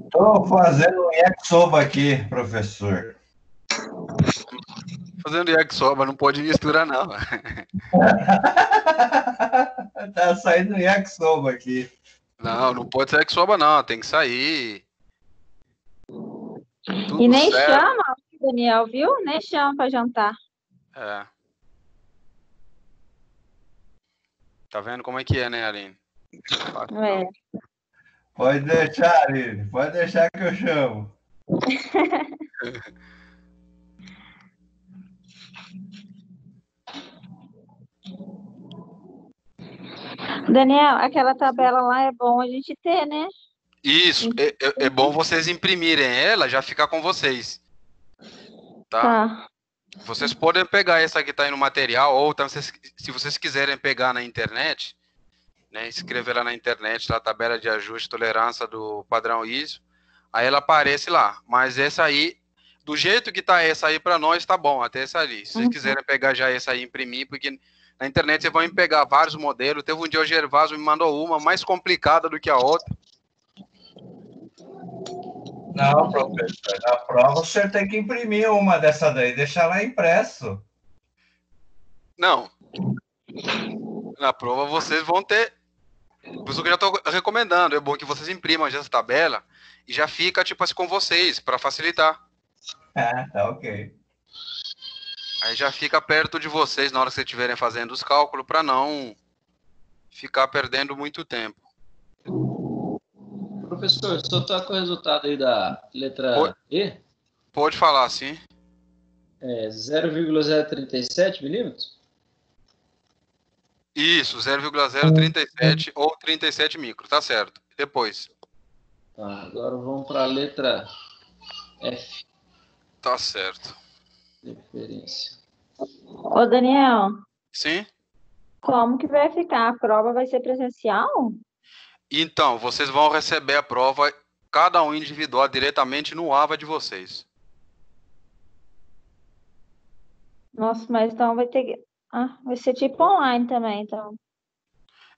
Estou fazendo um yakisoba aqui, professor. Fazendo yakisoba, não pode misturar, não. Tá saindo yakisoba aqui. Não pode ser yakisoba, não. Tem que sair. Tudo E nem certo. chama, Daniel, viu? Nem chama para jantar. É. Tá vendo como é que é, né, Aline? É. Pode deixar, Aline. Pode deixar que eu chamo. Daniel, aquela tabela lá é bom a gente ter, né? Isso. É bom vocês imprimirem ela, já ficar com vocês. Tá? Vocês podem pegar essa que tá aí no material, ou então, se vocês quiserem pegar na internet, né, escrever lá na internet, a tabela de ajuste e tolerância do padrão ISO, aí ela aparece lá. Mas essa aí, do jeito que tá essa aí para nós, tá bom, até essa ali. Se vocês quiserem pegar já essa aí e imprimir, porque na internet vocês vão pegar vários modelos. Teve um dia o Gervásio me mandou uma mais complicada do que a outra. Não, professor, na prova o senhor tem que imprimir uma dessa daí, deixar lá impresso. Não. Na prova vocês vão ter. Por isso que eu já estou recomendando. É bom que vocês imprimam já essa tabela e já fica, tipo assim, com vocês, para facilitar. Tá ok. Aí já fica perto de vocês na hora que vocês estiverem fazendo os cálculos, para não ficar perdendo muito tempo. Professor, só tá com o resultado aí da letra E? Pode falar, sim. É 0,037 milímetros? Isso, 0,037 ou 37 micro, tá certo. Depois. Tá, agora vamos para a letra F. Tá certo. Referência. Ô, Daniel. Sim? Como que vai ficar? A prova vai ser presencial? Então, vocês vão receber a prova, cada um individual, diretamente no AVA de vocês. Nossa, mas então vai ter que... vai ser tipo online também, então.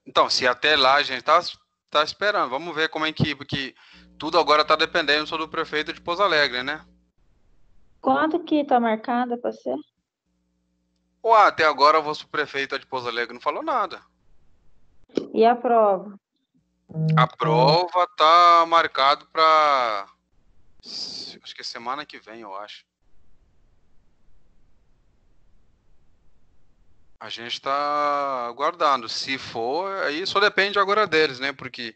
Então, se até lá a gente tá esperando, vamos ver como é que... Porque tudo agora tá dependendo só do prefeito de Pouso Alegre, né? Quanto que tá marcada para ser? Até agora o vosso prefeito de Pouso Alegre não falou nada. E a prova? A prova tá marcado para... Acho que é semana que vem, eu acho. A gente está aguardando. Se for, aí só depende agora deles, né? Porque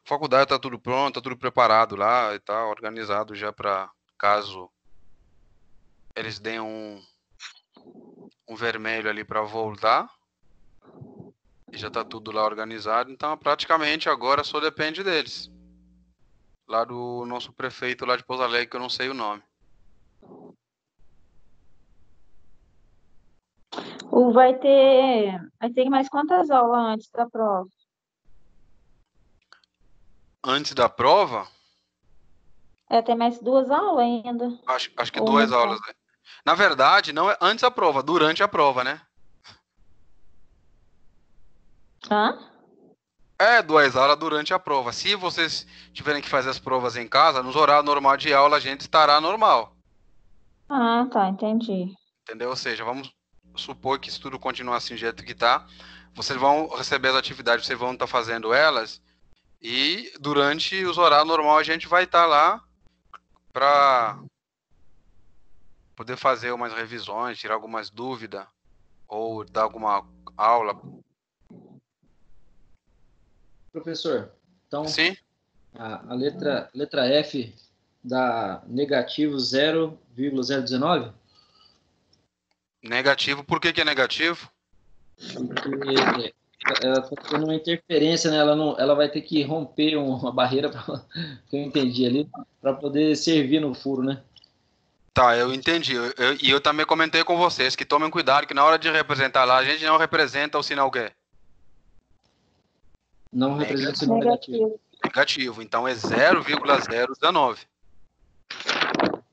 a faculdade está tudo pronto, está tudo preparado lá e tá organizado já para caso eles deem um vermelho ali para voltar. E já está tudo lá organizado. Então, praticamente agora só depende deles. Lá do nosso prefeito lá de Pouso Alegre, que eu não sei o nome. Vai ter mais quantas aulas antes da prova? Antes da prova? Tem mais 2 aulas ainda. Acho que 2 aulas, né? Na verdade, não é antes da prova, durante a prova, né? Hã? 2 aulas durante a prova. Se vocês tiverem que fazer as provas em casa, nos horários normal de aula, a gente estará normal. Ah, tá, entendi. Entendeu? Ou seja, vamos supor que se tudo continuar assim do jeito que tá, vocês vão receber as atividades, vocês vão estar fazendo elas, e durante os horários normal a gente vai estar lá para poder fazer umas revisões, tirar algumas dúvidas, ou dar alguma aula. Professor, então Sim? a letra F dá negativo 0,019? Negativo. Por que é negativo? Porque ela está tendo uma interferência, né? Ela vai ter que romper uma barreira, que eu entendi ali, para poder servir no furo, né? Tá, eu entendi. E eu também comentei com vocês que tomem cuidado, que na hora de representar lá, a gente não representa o sinal quê? Não representa o sinal negativo. Negativo. Então é 0,019.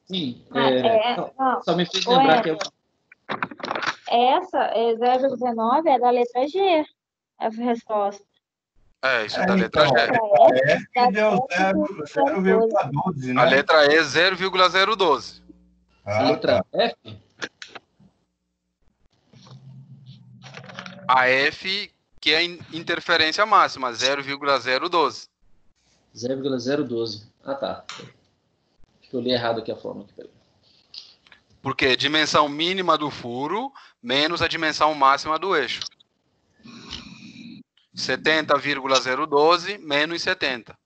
Sim. Não. Só me fez lembrar que Essa é 0,19 é da letra G, essa resposta. Isso é da letra G. A F deu 0,12, né? A letra E é 0,012. a letra F? A F, que é interferência máxima, 0,012. 0,012. Ah, tá. Acho que eu li errado aqui a forma. Porque dimensão mínima do furo menos a dimensão máxima do eixo. 70,012 menos 70.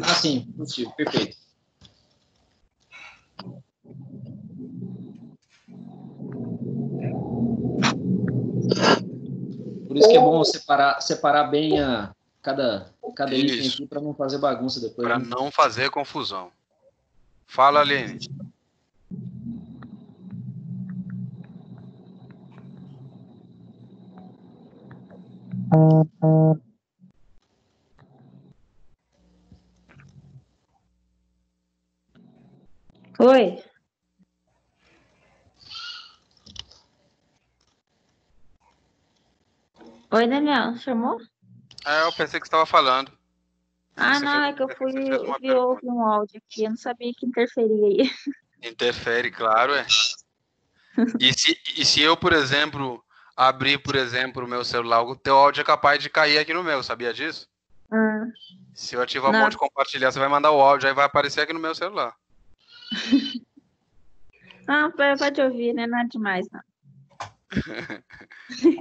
Ah, sim. Possível. Perfeito. Por isso que é bom separar bem cada item aqui para não fazer bagunça depois. Para não fazer confusão. Fala, Aline. Oi? Oi, Daniel, chamou? Eu pensei que você estava falando. Ah, não, é que eu fui ouvir um áudio aqui, eu não sabia que interferia aí. Interfere, claro, é. E se eu, por exemplo, abrir, por exemplo, o meu celular, o teu áudio é capaz de cair aqui no meu, sabia disso? Se eu ativar o botão de compartilhar, você vai mandar o áudio, aí vai aparecer aqui no meu celular. Não, pode ouvir, né? Nada demais, não.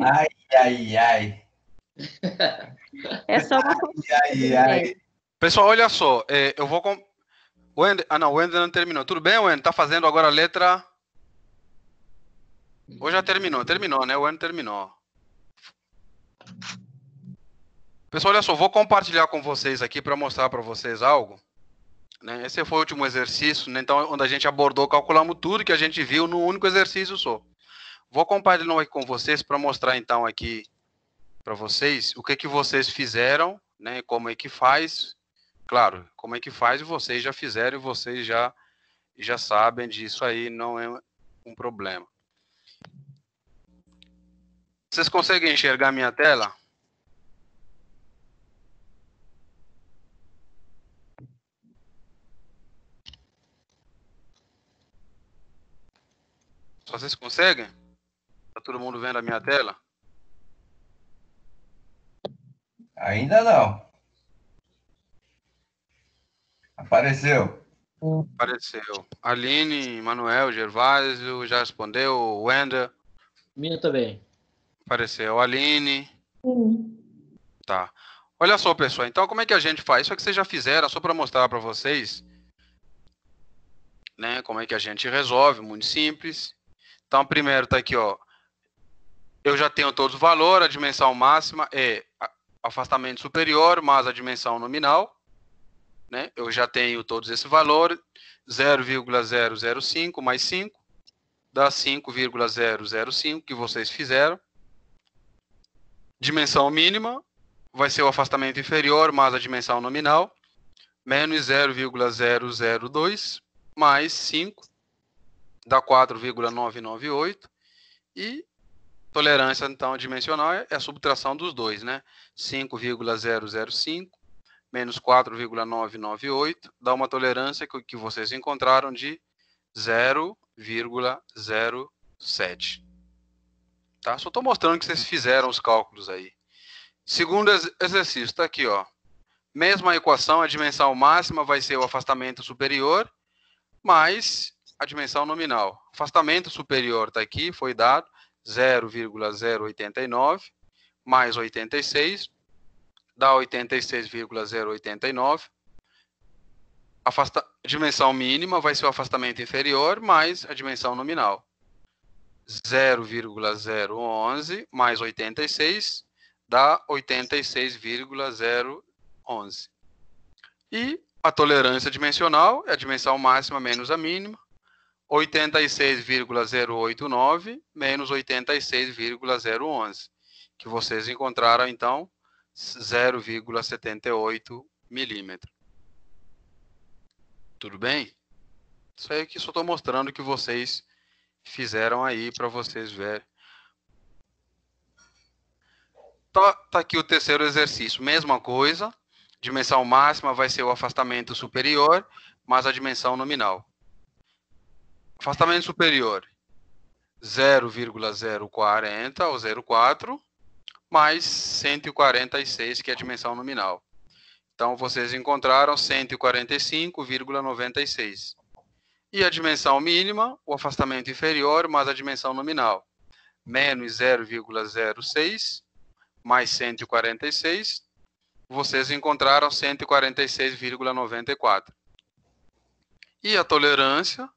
Ai. É só uma Ai. Pessoal, olha só, eu vou... o Wender não terminou. Tudo bem, Wender? Tá fazendo agora a letra... Ou já terminou, né? O Wender terminou. Pessoal, olha só, vou compartilhar com vocês aqui para mostrar para vocês algo. Né? Esse foi o último exercício, né? Então, onde a gente abordou, calculamos tudo que a gente viu no único exercício só. Vou compartilhar aqui com vocês para mostrar, então, aqui para vocês o que vocês fizeram, né? Como é que faz. Claro, como é que faz, vocês já fizeram e vocês já sabem disso aí, não é um problema. Vocês conseguem enxergar minha tela? Vocês conseguem? Tá todo mundo vendo a minha tela? Ainda não. Apareceu. Apareceu. Aline, Manuel, Gervásio, já respondeu. Wender. Minha também. Apareceu. Aline. Tá. Olha só, pessoal. Então, como é que a gente faz? Isso que vocês já fizeram, só para mostrar para vocês, né? Como é que a gente resolve. Muito simples. Então, primeiro tá aqui, ó. Eu já tenho todos os valores. A dimensão máxima é afastamento superior mais a dimensão nominal. Né? Eu já tenho todos esses valores. 0,005 mais 5 dá 5,005 que vocês fizeram. Dimensão mínima vai ser o afastamento inferior mais a dimensão nominal. menos 0,002, mais 5, dá 4,998. E tolerância, então, dimensional é a subtração dos dois, né? 5,005 menos 4,998 dá uma tolerância que vocês encontraram de 0,07. Tá? Só estou mostrando que vocês fizeram os cálculos aí. Segundo exercício, está aqui, ó. Mesma equação, a dimensão máxima vai ser o afastamento superior mais a dimensão nominal. Afastamento superior está aqui, foi dado 0,089 mais 86, dá 86,089. Dimensão mínima vai ser o afastamento inferior mais a dimensão nominal. 0,011 mais 86 dá 86,011. E a tolerância dimensional é a dimensão máxima menos a mínima. 86,089 menos 86,011, que vocês encontraram, então, 0,78 milímetros. Tudo bem? Isso aí que só estou mostrando que vocês fizeram aí para vocês verem. Tá aqui o terceiro exercício. Mesma coisa. Dimensão máxima vai ser o afastamento superior, mais a dimensão nominal. Afastamento superior, 0,040 ou 0,4, mais 146, que é a dimensão nominal. Então, vocês encontraram 145,96. E a dimensão mínima, o afastamento inferior, mais a dimensão nominal. Menos 0,06, mais 146, vocês encontraram 146,94. E a tolerância,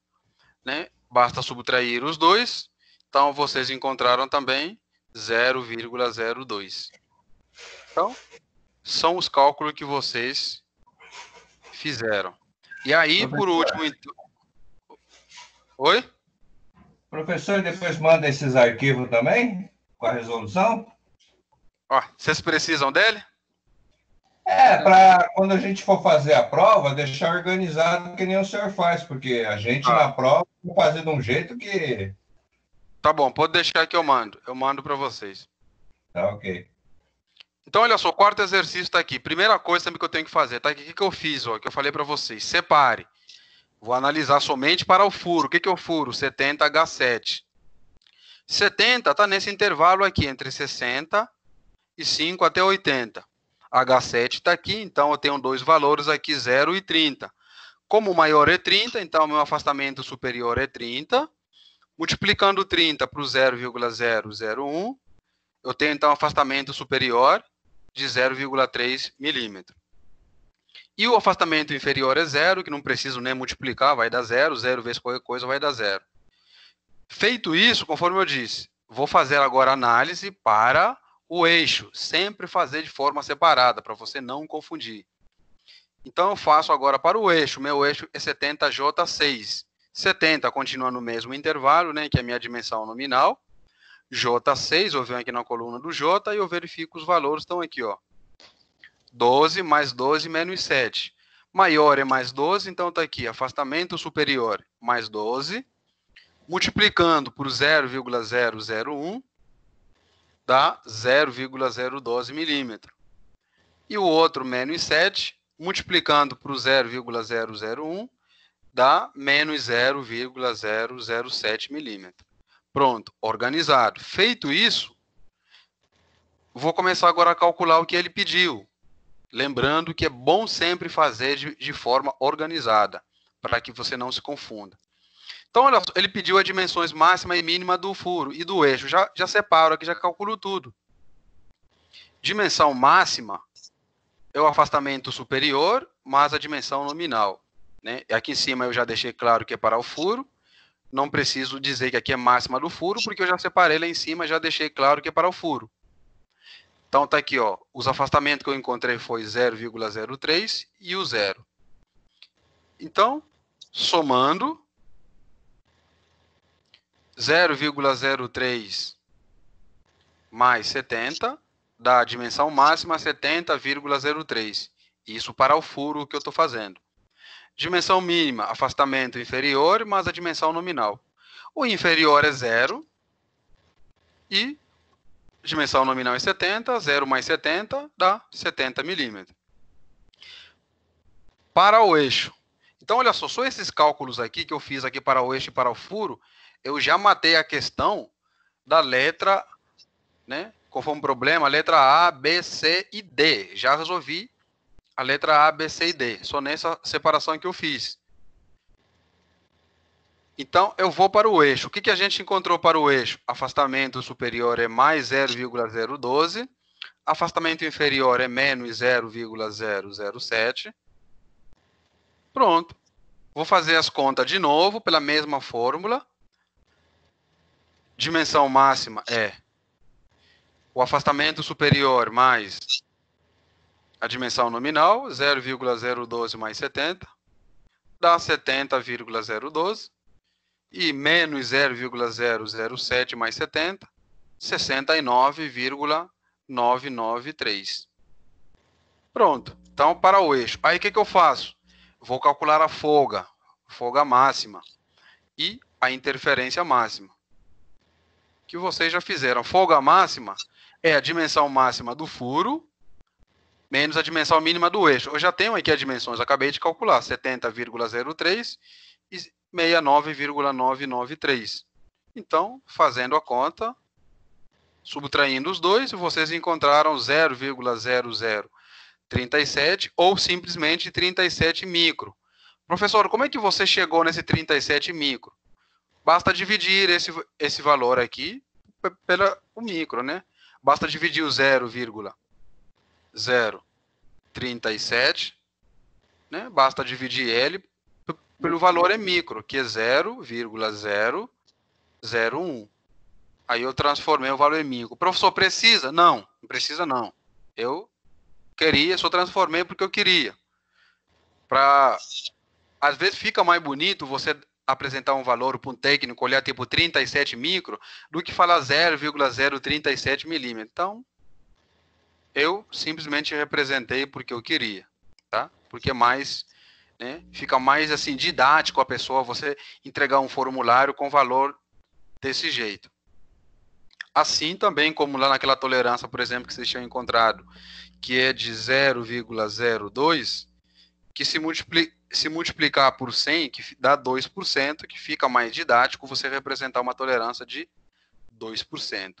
né? Basta subtrair os dois. Então, vocês encontraram também 0,02. Então, são os cálculos que vocês fizeram. E aí, por último... Oi? Professor, depois manda esses arquivos também? Com a resolução? Ó, vocês precisam dele? Para quando a gente for fazer a prova, deixar organizado que nem o senhor faz, porque a gente na prova vai fazer de um jeito que... Tá bom, pode deixar que eu mando. Eu mando para vocês. Tá, ok. Então, olha só, o quarto exercício está aqui. Primeira coisa também que eu tenho que fazer, tá aqui, o que eu fiz, ó, que eu falei para vocês. Separe. Vou analisar somente para o furo. O que é o furo? 70H7. 70 está nesse intervalo aqui, entre 65 até 80. H7 está aqui, então eu tenho dois valores aqui, 0 e 30. Como o maior é 30, então o meu afastamento superior é 30. Multiplicando 30 por 0,001, eu tenho então afastamento superior de 0,3 milímetro. E o afastamento inferior é 0, que não preciso nem multiplicar, vai dar 0. 0 vezes qualquer coisa vai dar 0. Feito isso, conforme eu disse, vou fazer agora análise para o eixo. Sempre fazer de forma separada, para você não confundir. Então, eu faço agora para o eixo. Meu eixo é 70J6. 70 continua no mesmo intervalo, né, que é a minha dimensão nominal. J6, eu venho aqui na coluna do J e eu verifico os valores, estão aqui, ó. 12 mais 12 menos 7. Maior é mais 12, então está aqui, afastamento superior mais 12, multiplicando por 0,001, dá 0,012 milímetros. E o outro, menos 7, multiplicando por 0,001, dá menos 0,007 milímetros. Pronto, organizado. Feito isso, vou começar agora a calcular o que ele pediu. Lembrando que é bom sempre fazer de forma organizada, para que você não se confunda. Então, olha, ele pediu as dimensões máxima e mínima do furo e do eixo. Já separo aqui, já calculo tudo. Dimensão máxima é o afastamento superior mais a dimensão nominal, né? Aqui em cima eu já deixei claro que é para o furo. Não preciso dizer que aqui é máxima do furo, porque eu já separei lá em cima, já deixei claro que é para o furo. Então, tá aqui, ó, os afastamentos que eu encontrei foi 0,03 e o 0. Então, somando, 0,03 mais 70, dá a dimensão máxima 70,03. Isso para o furo que eu estou fazendo. Dimensão mínima, afastamento inferior, mais a dimensão nominal. O inferior é 0 e dimensão nominal é 70, 0 mais 70 dá 70 milímetros. Para o eixo. Então, olha só esses cálculos aqui que eu fiz aqui para o eixo e para o furo, eu já matei a questão da letra, né? Conforme problema, letra A, B, C e D. Já resolvi a letra A, B, C e D. Só nessa separação que eu fiz. Então, eu vou para o eixo. O que a gente encontrou para o eixo? Afastamento superior é mais 0,012. Afastamento inferior é menos 0,007. Pronto. Vou fazer as contas de novo, pela mesma fórmula. Dimensão máxima é o afastamento superior mais a dimensão nominal, 0,012 mais 70, dá 70,012. E menos 0,007 mais 70, 69,993. Pronto. Então, para o eixo. Aí, o que eu faço? Vou calcular a folga máxima e a interferência máxima. Que vocês já fizeram. Folga máxima é a dimensão máxima do furo menos a dimensão mínima do eixo. Eu já tenho aqui as dimensões, acabei de calcular. 70,03 e 69,993. Então, fazendo a conta, subtraindo os dois, vocês encontraram 0,0037 ou simplesmente 37 micro. Professor, como é que você chegou nesse 37 micro? Basta dividir esse valor aqui pelo micro, né? Basta dividir o 0,037, né? Basta dividir ele pelo valor é micro, que é 0,001. Aí eu transformei o valor em micro. Professor, precisa? Não, não precisa não. Eu queria, só transformei porque eu queria. Às vezes fica mais bonito você apresentar um valor para um técnico, olhar tipo 37 micro, do que falar 0,037 milímetros. Então, eu simplesmente representei porque eu queria, tá? Porque mais... né? Fica mais assim didático a pessoa você entregar um formulário com valor desse jeito. Assim também como lá naquela tolerância, por exemplo, que vocês tinham encontrado, que é de 0,02, que se multiplicar por 100, que dá 2%, que fica mais didático você representar uma tolerância de 2%.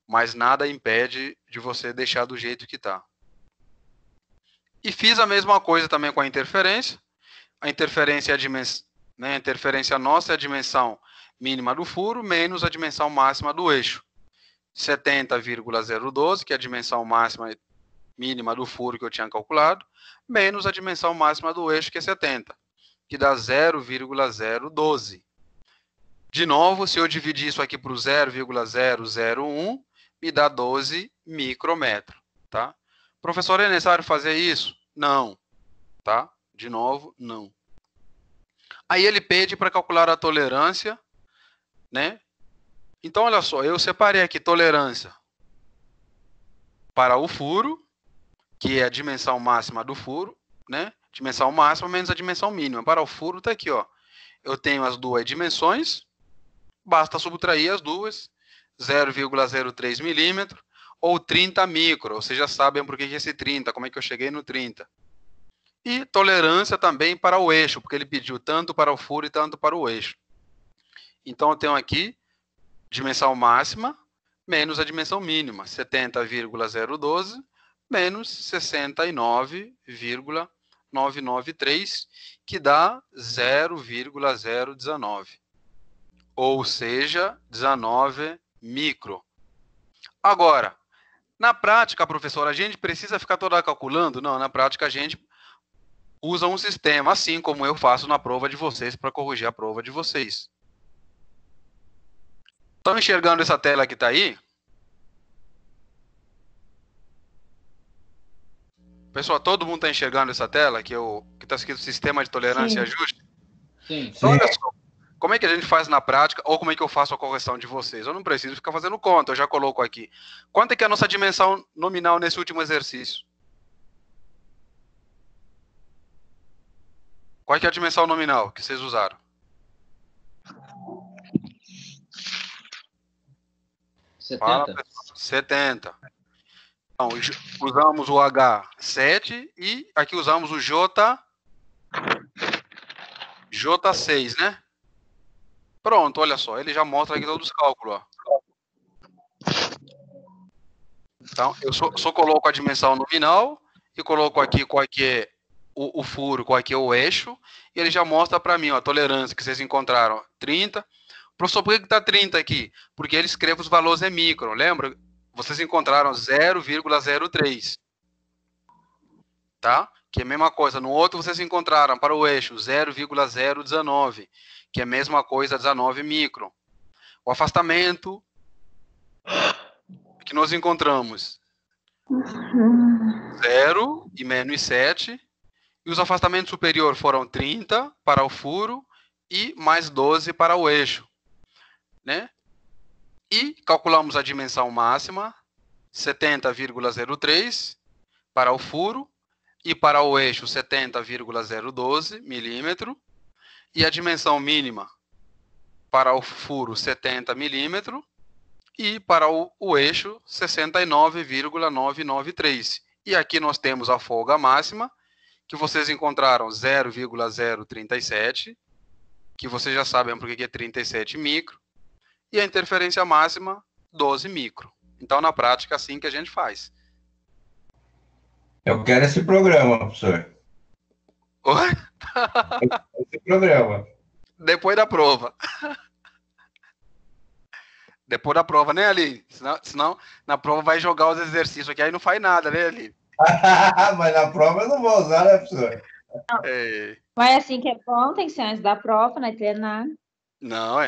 Mas nada impede de você deixar do jeito que está. E fiz a mesma coisa também com a interferência. A interferência, a interferência nossa é a dimensão mínima do furo menos a dimensão máxima do eixo. 70,012, que é a dimensão máxima mínima do furo que eu tinha calculado, menos a dimensão máxima do eixo, que é 70, que dá 0,012. De novo, se eu dividir isso aqui por 0,001, me dá 12 micrômetros. Tá? Professor, é necessário fazer isso? Não. Tá? De novo, não. Aí ele pede para calcular a tolerância, né? Então, olha só, eu separei aqui tolerância para o furo, que é a dimensão máxima do furo, né? Dimensão máxima menos a dimensão mínima. Para o furo está aqui, ó. Eu tenho as duas dimensões, basta subtrair as duas, 0,03 milímetro ou 30 micro. Vocês já sabem por que esse 30, como é que eu cheguei no 30. E tolerância também para o eixo, porque ele pediu tanto para o furo e tanto para o eixo. Então, eu tenho aqui dimensão máxima menos a dimensão mínima, 70,012 menos 69,993, que dá 0,019. Ou seja, 19 micro. Agora, na prática, professor, a gente precisa ficar toda calculando? Não, na prática a gente usa um sistema, assim como eu faço na prova de vocês, para corrigir a prova de vocês. Estão enxergando essa tela que está aí? Pessoal, todo mundo está enxergando essa tela que está escrito Sistema de Tolerância e Ajuste? Sim. Então, olha só, como é que a gente faz na prática, ou como é que eu faço a correção de vocês? Eu não preciso ficar fazendo conta, eu já coloco aqui. Quanto é que é a nossa dimensão nominal nesse último exercício? Qual que é a dimensão nominal que vocês usaram? 70. Fala, pessoal. 70. Então, usamos o H7 e aqui usamos o J6, né? Pronto, olha só. Ele já mostra aqui todos os cálculos, ó. Então, eu só coloco a dimensão nominal e coloco aqui qual que é o furo, qual que é o eixo, e ele já mostra para mim, ó, a tolerância que vocês encontraram, 30. Professor, por que está 30 aqui? Porque ele escreve os valores em micro, lembra? Vocês encontraram 0,03, tá? Que é a mesma coisa. No outro, vocês encontraram para o eixo 0,019, que é a mesma coisa, 19 micro. O afastamento que nós encontramos 0 e menos 7. E os afastamentos superiores foram 30 para o furo e mais 12 para o eixo, né? E calculamos a dimensão máxima, 70,03 para o furo e para o eixo 70,012 milímetro. E a dimensão mínima para o furo 70 milímetros e para o eixo 69,993. E aqui nós temos a folga máxima, que vocês encontraram 0,037, que vocês já sabem porque é 37 micro, e a interferência máxima, 12 micro. Então, na prática, é assim que a gente faz. Eu quero esse programa, professor. Oi? Esse programa. Depois da prova. Depois da prova, né, Aline? Senão na prova vai jogar os exercícios aqui, aí não faz nada, né, Aline? Mas na prova eu não vou usar, né, professor? É... Mas assim que é bom, tem que ser antes da prova, né? Treinar. Não,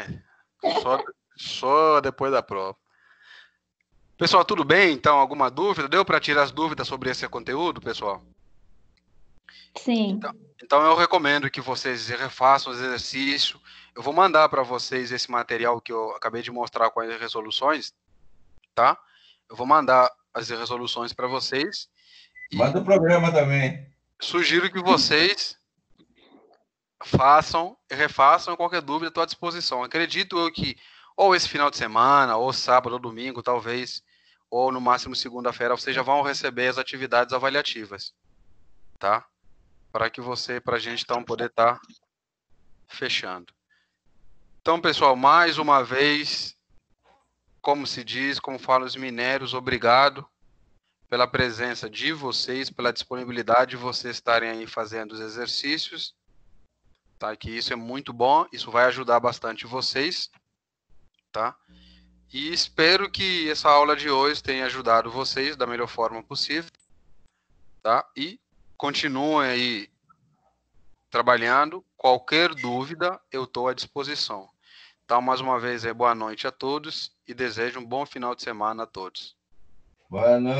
só depois da prova. Pessoal, tudo bem? Então, alguma dúvida? Deu para tirar as dúvidas sobre esse conteúdo, pessoal? Sim. Então eu recomendo que vocês refaçam os exercícios. Eu vou mandar para vocês esse material que eu acabei de mostrar com as resoluções, tá? Eu vou mandar as resoluções para vocês. Manda o programa também. Sugiro que vocês façam e refaçam. Qualquer dúvida, estou à disposição. Acredito eu que ou esse final de semana, ou sábado, ou domingo, talvez, ou no máximo segunda-feira, vocês já vão receber as atividades avaliativas, tá? Para a gente então poder estar fechando. Então, pessoal, mais uma vez, como se diz, como falam os minérios, obrigado pela presença de vocês, pela disponibilidade de vocês estarem aí fazendo os exercícios, tá? Que isso é muito bom, isso vai ajudar bastante vocês, tá? E espero que essa aula de hoje tenha ajudado vocês da melhor forma possível, tá? E continuem aí trabalhando. Qualquer dúvida, eu estou à disposição. Então, mais uma vez, boa noite a todos e desejo um bom final de semana a todos. Boa noite.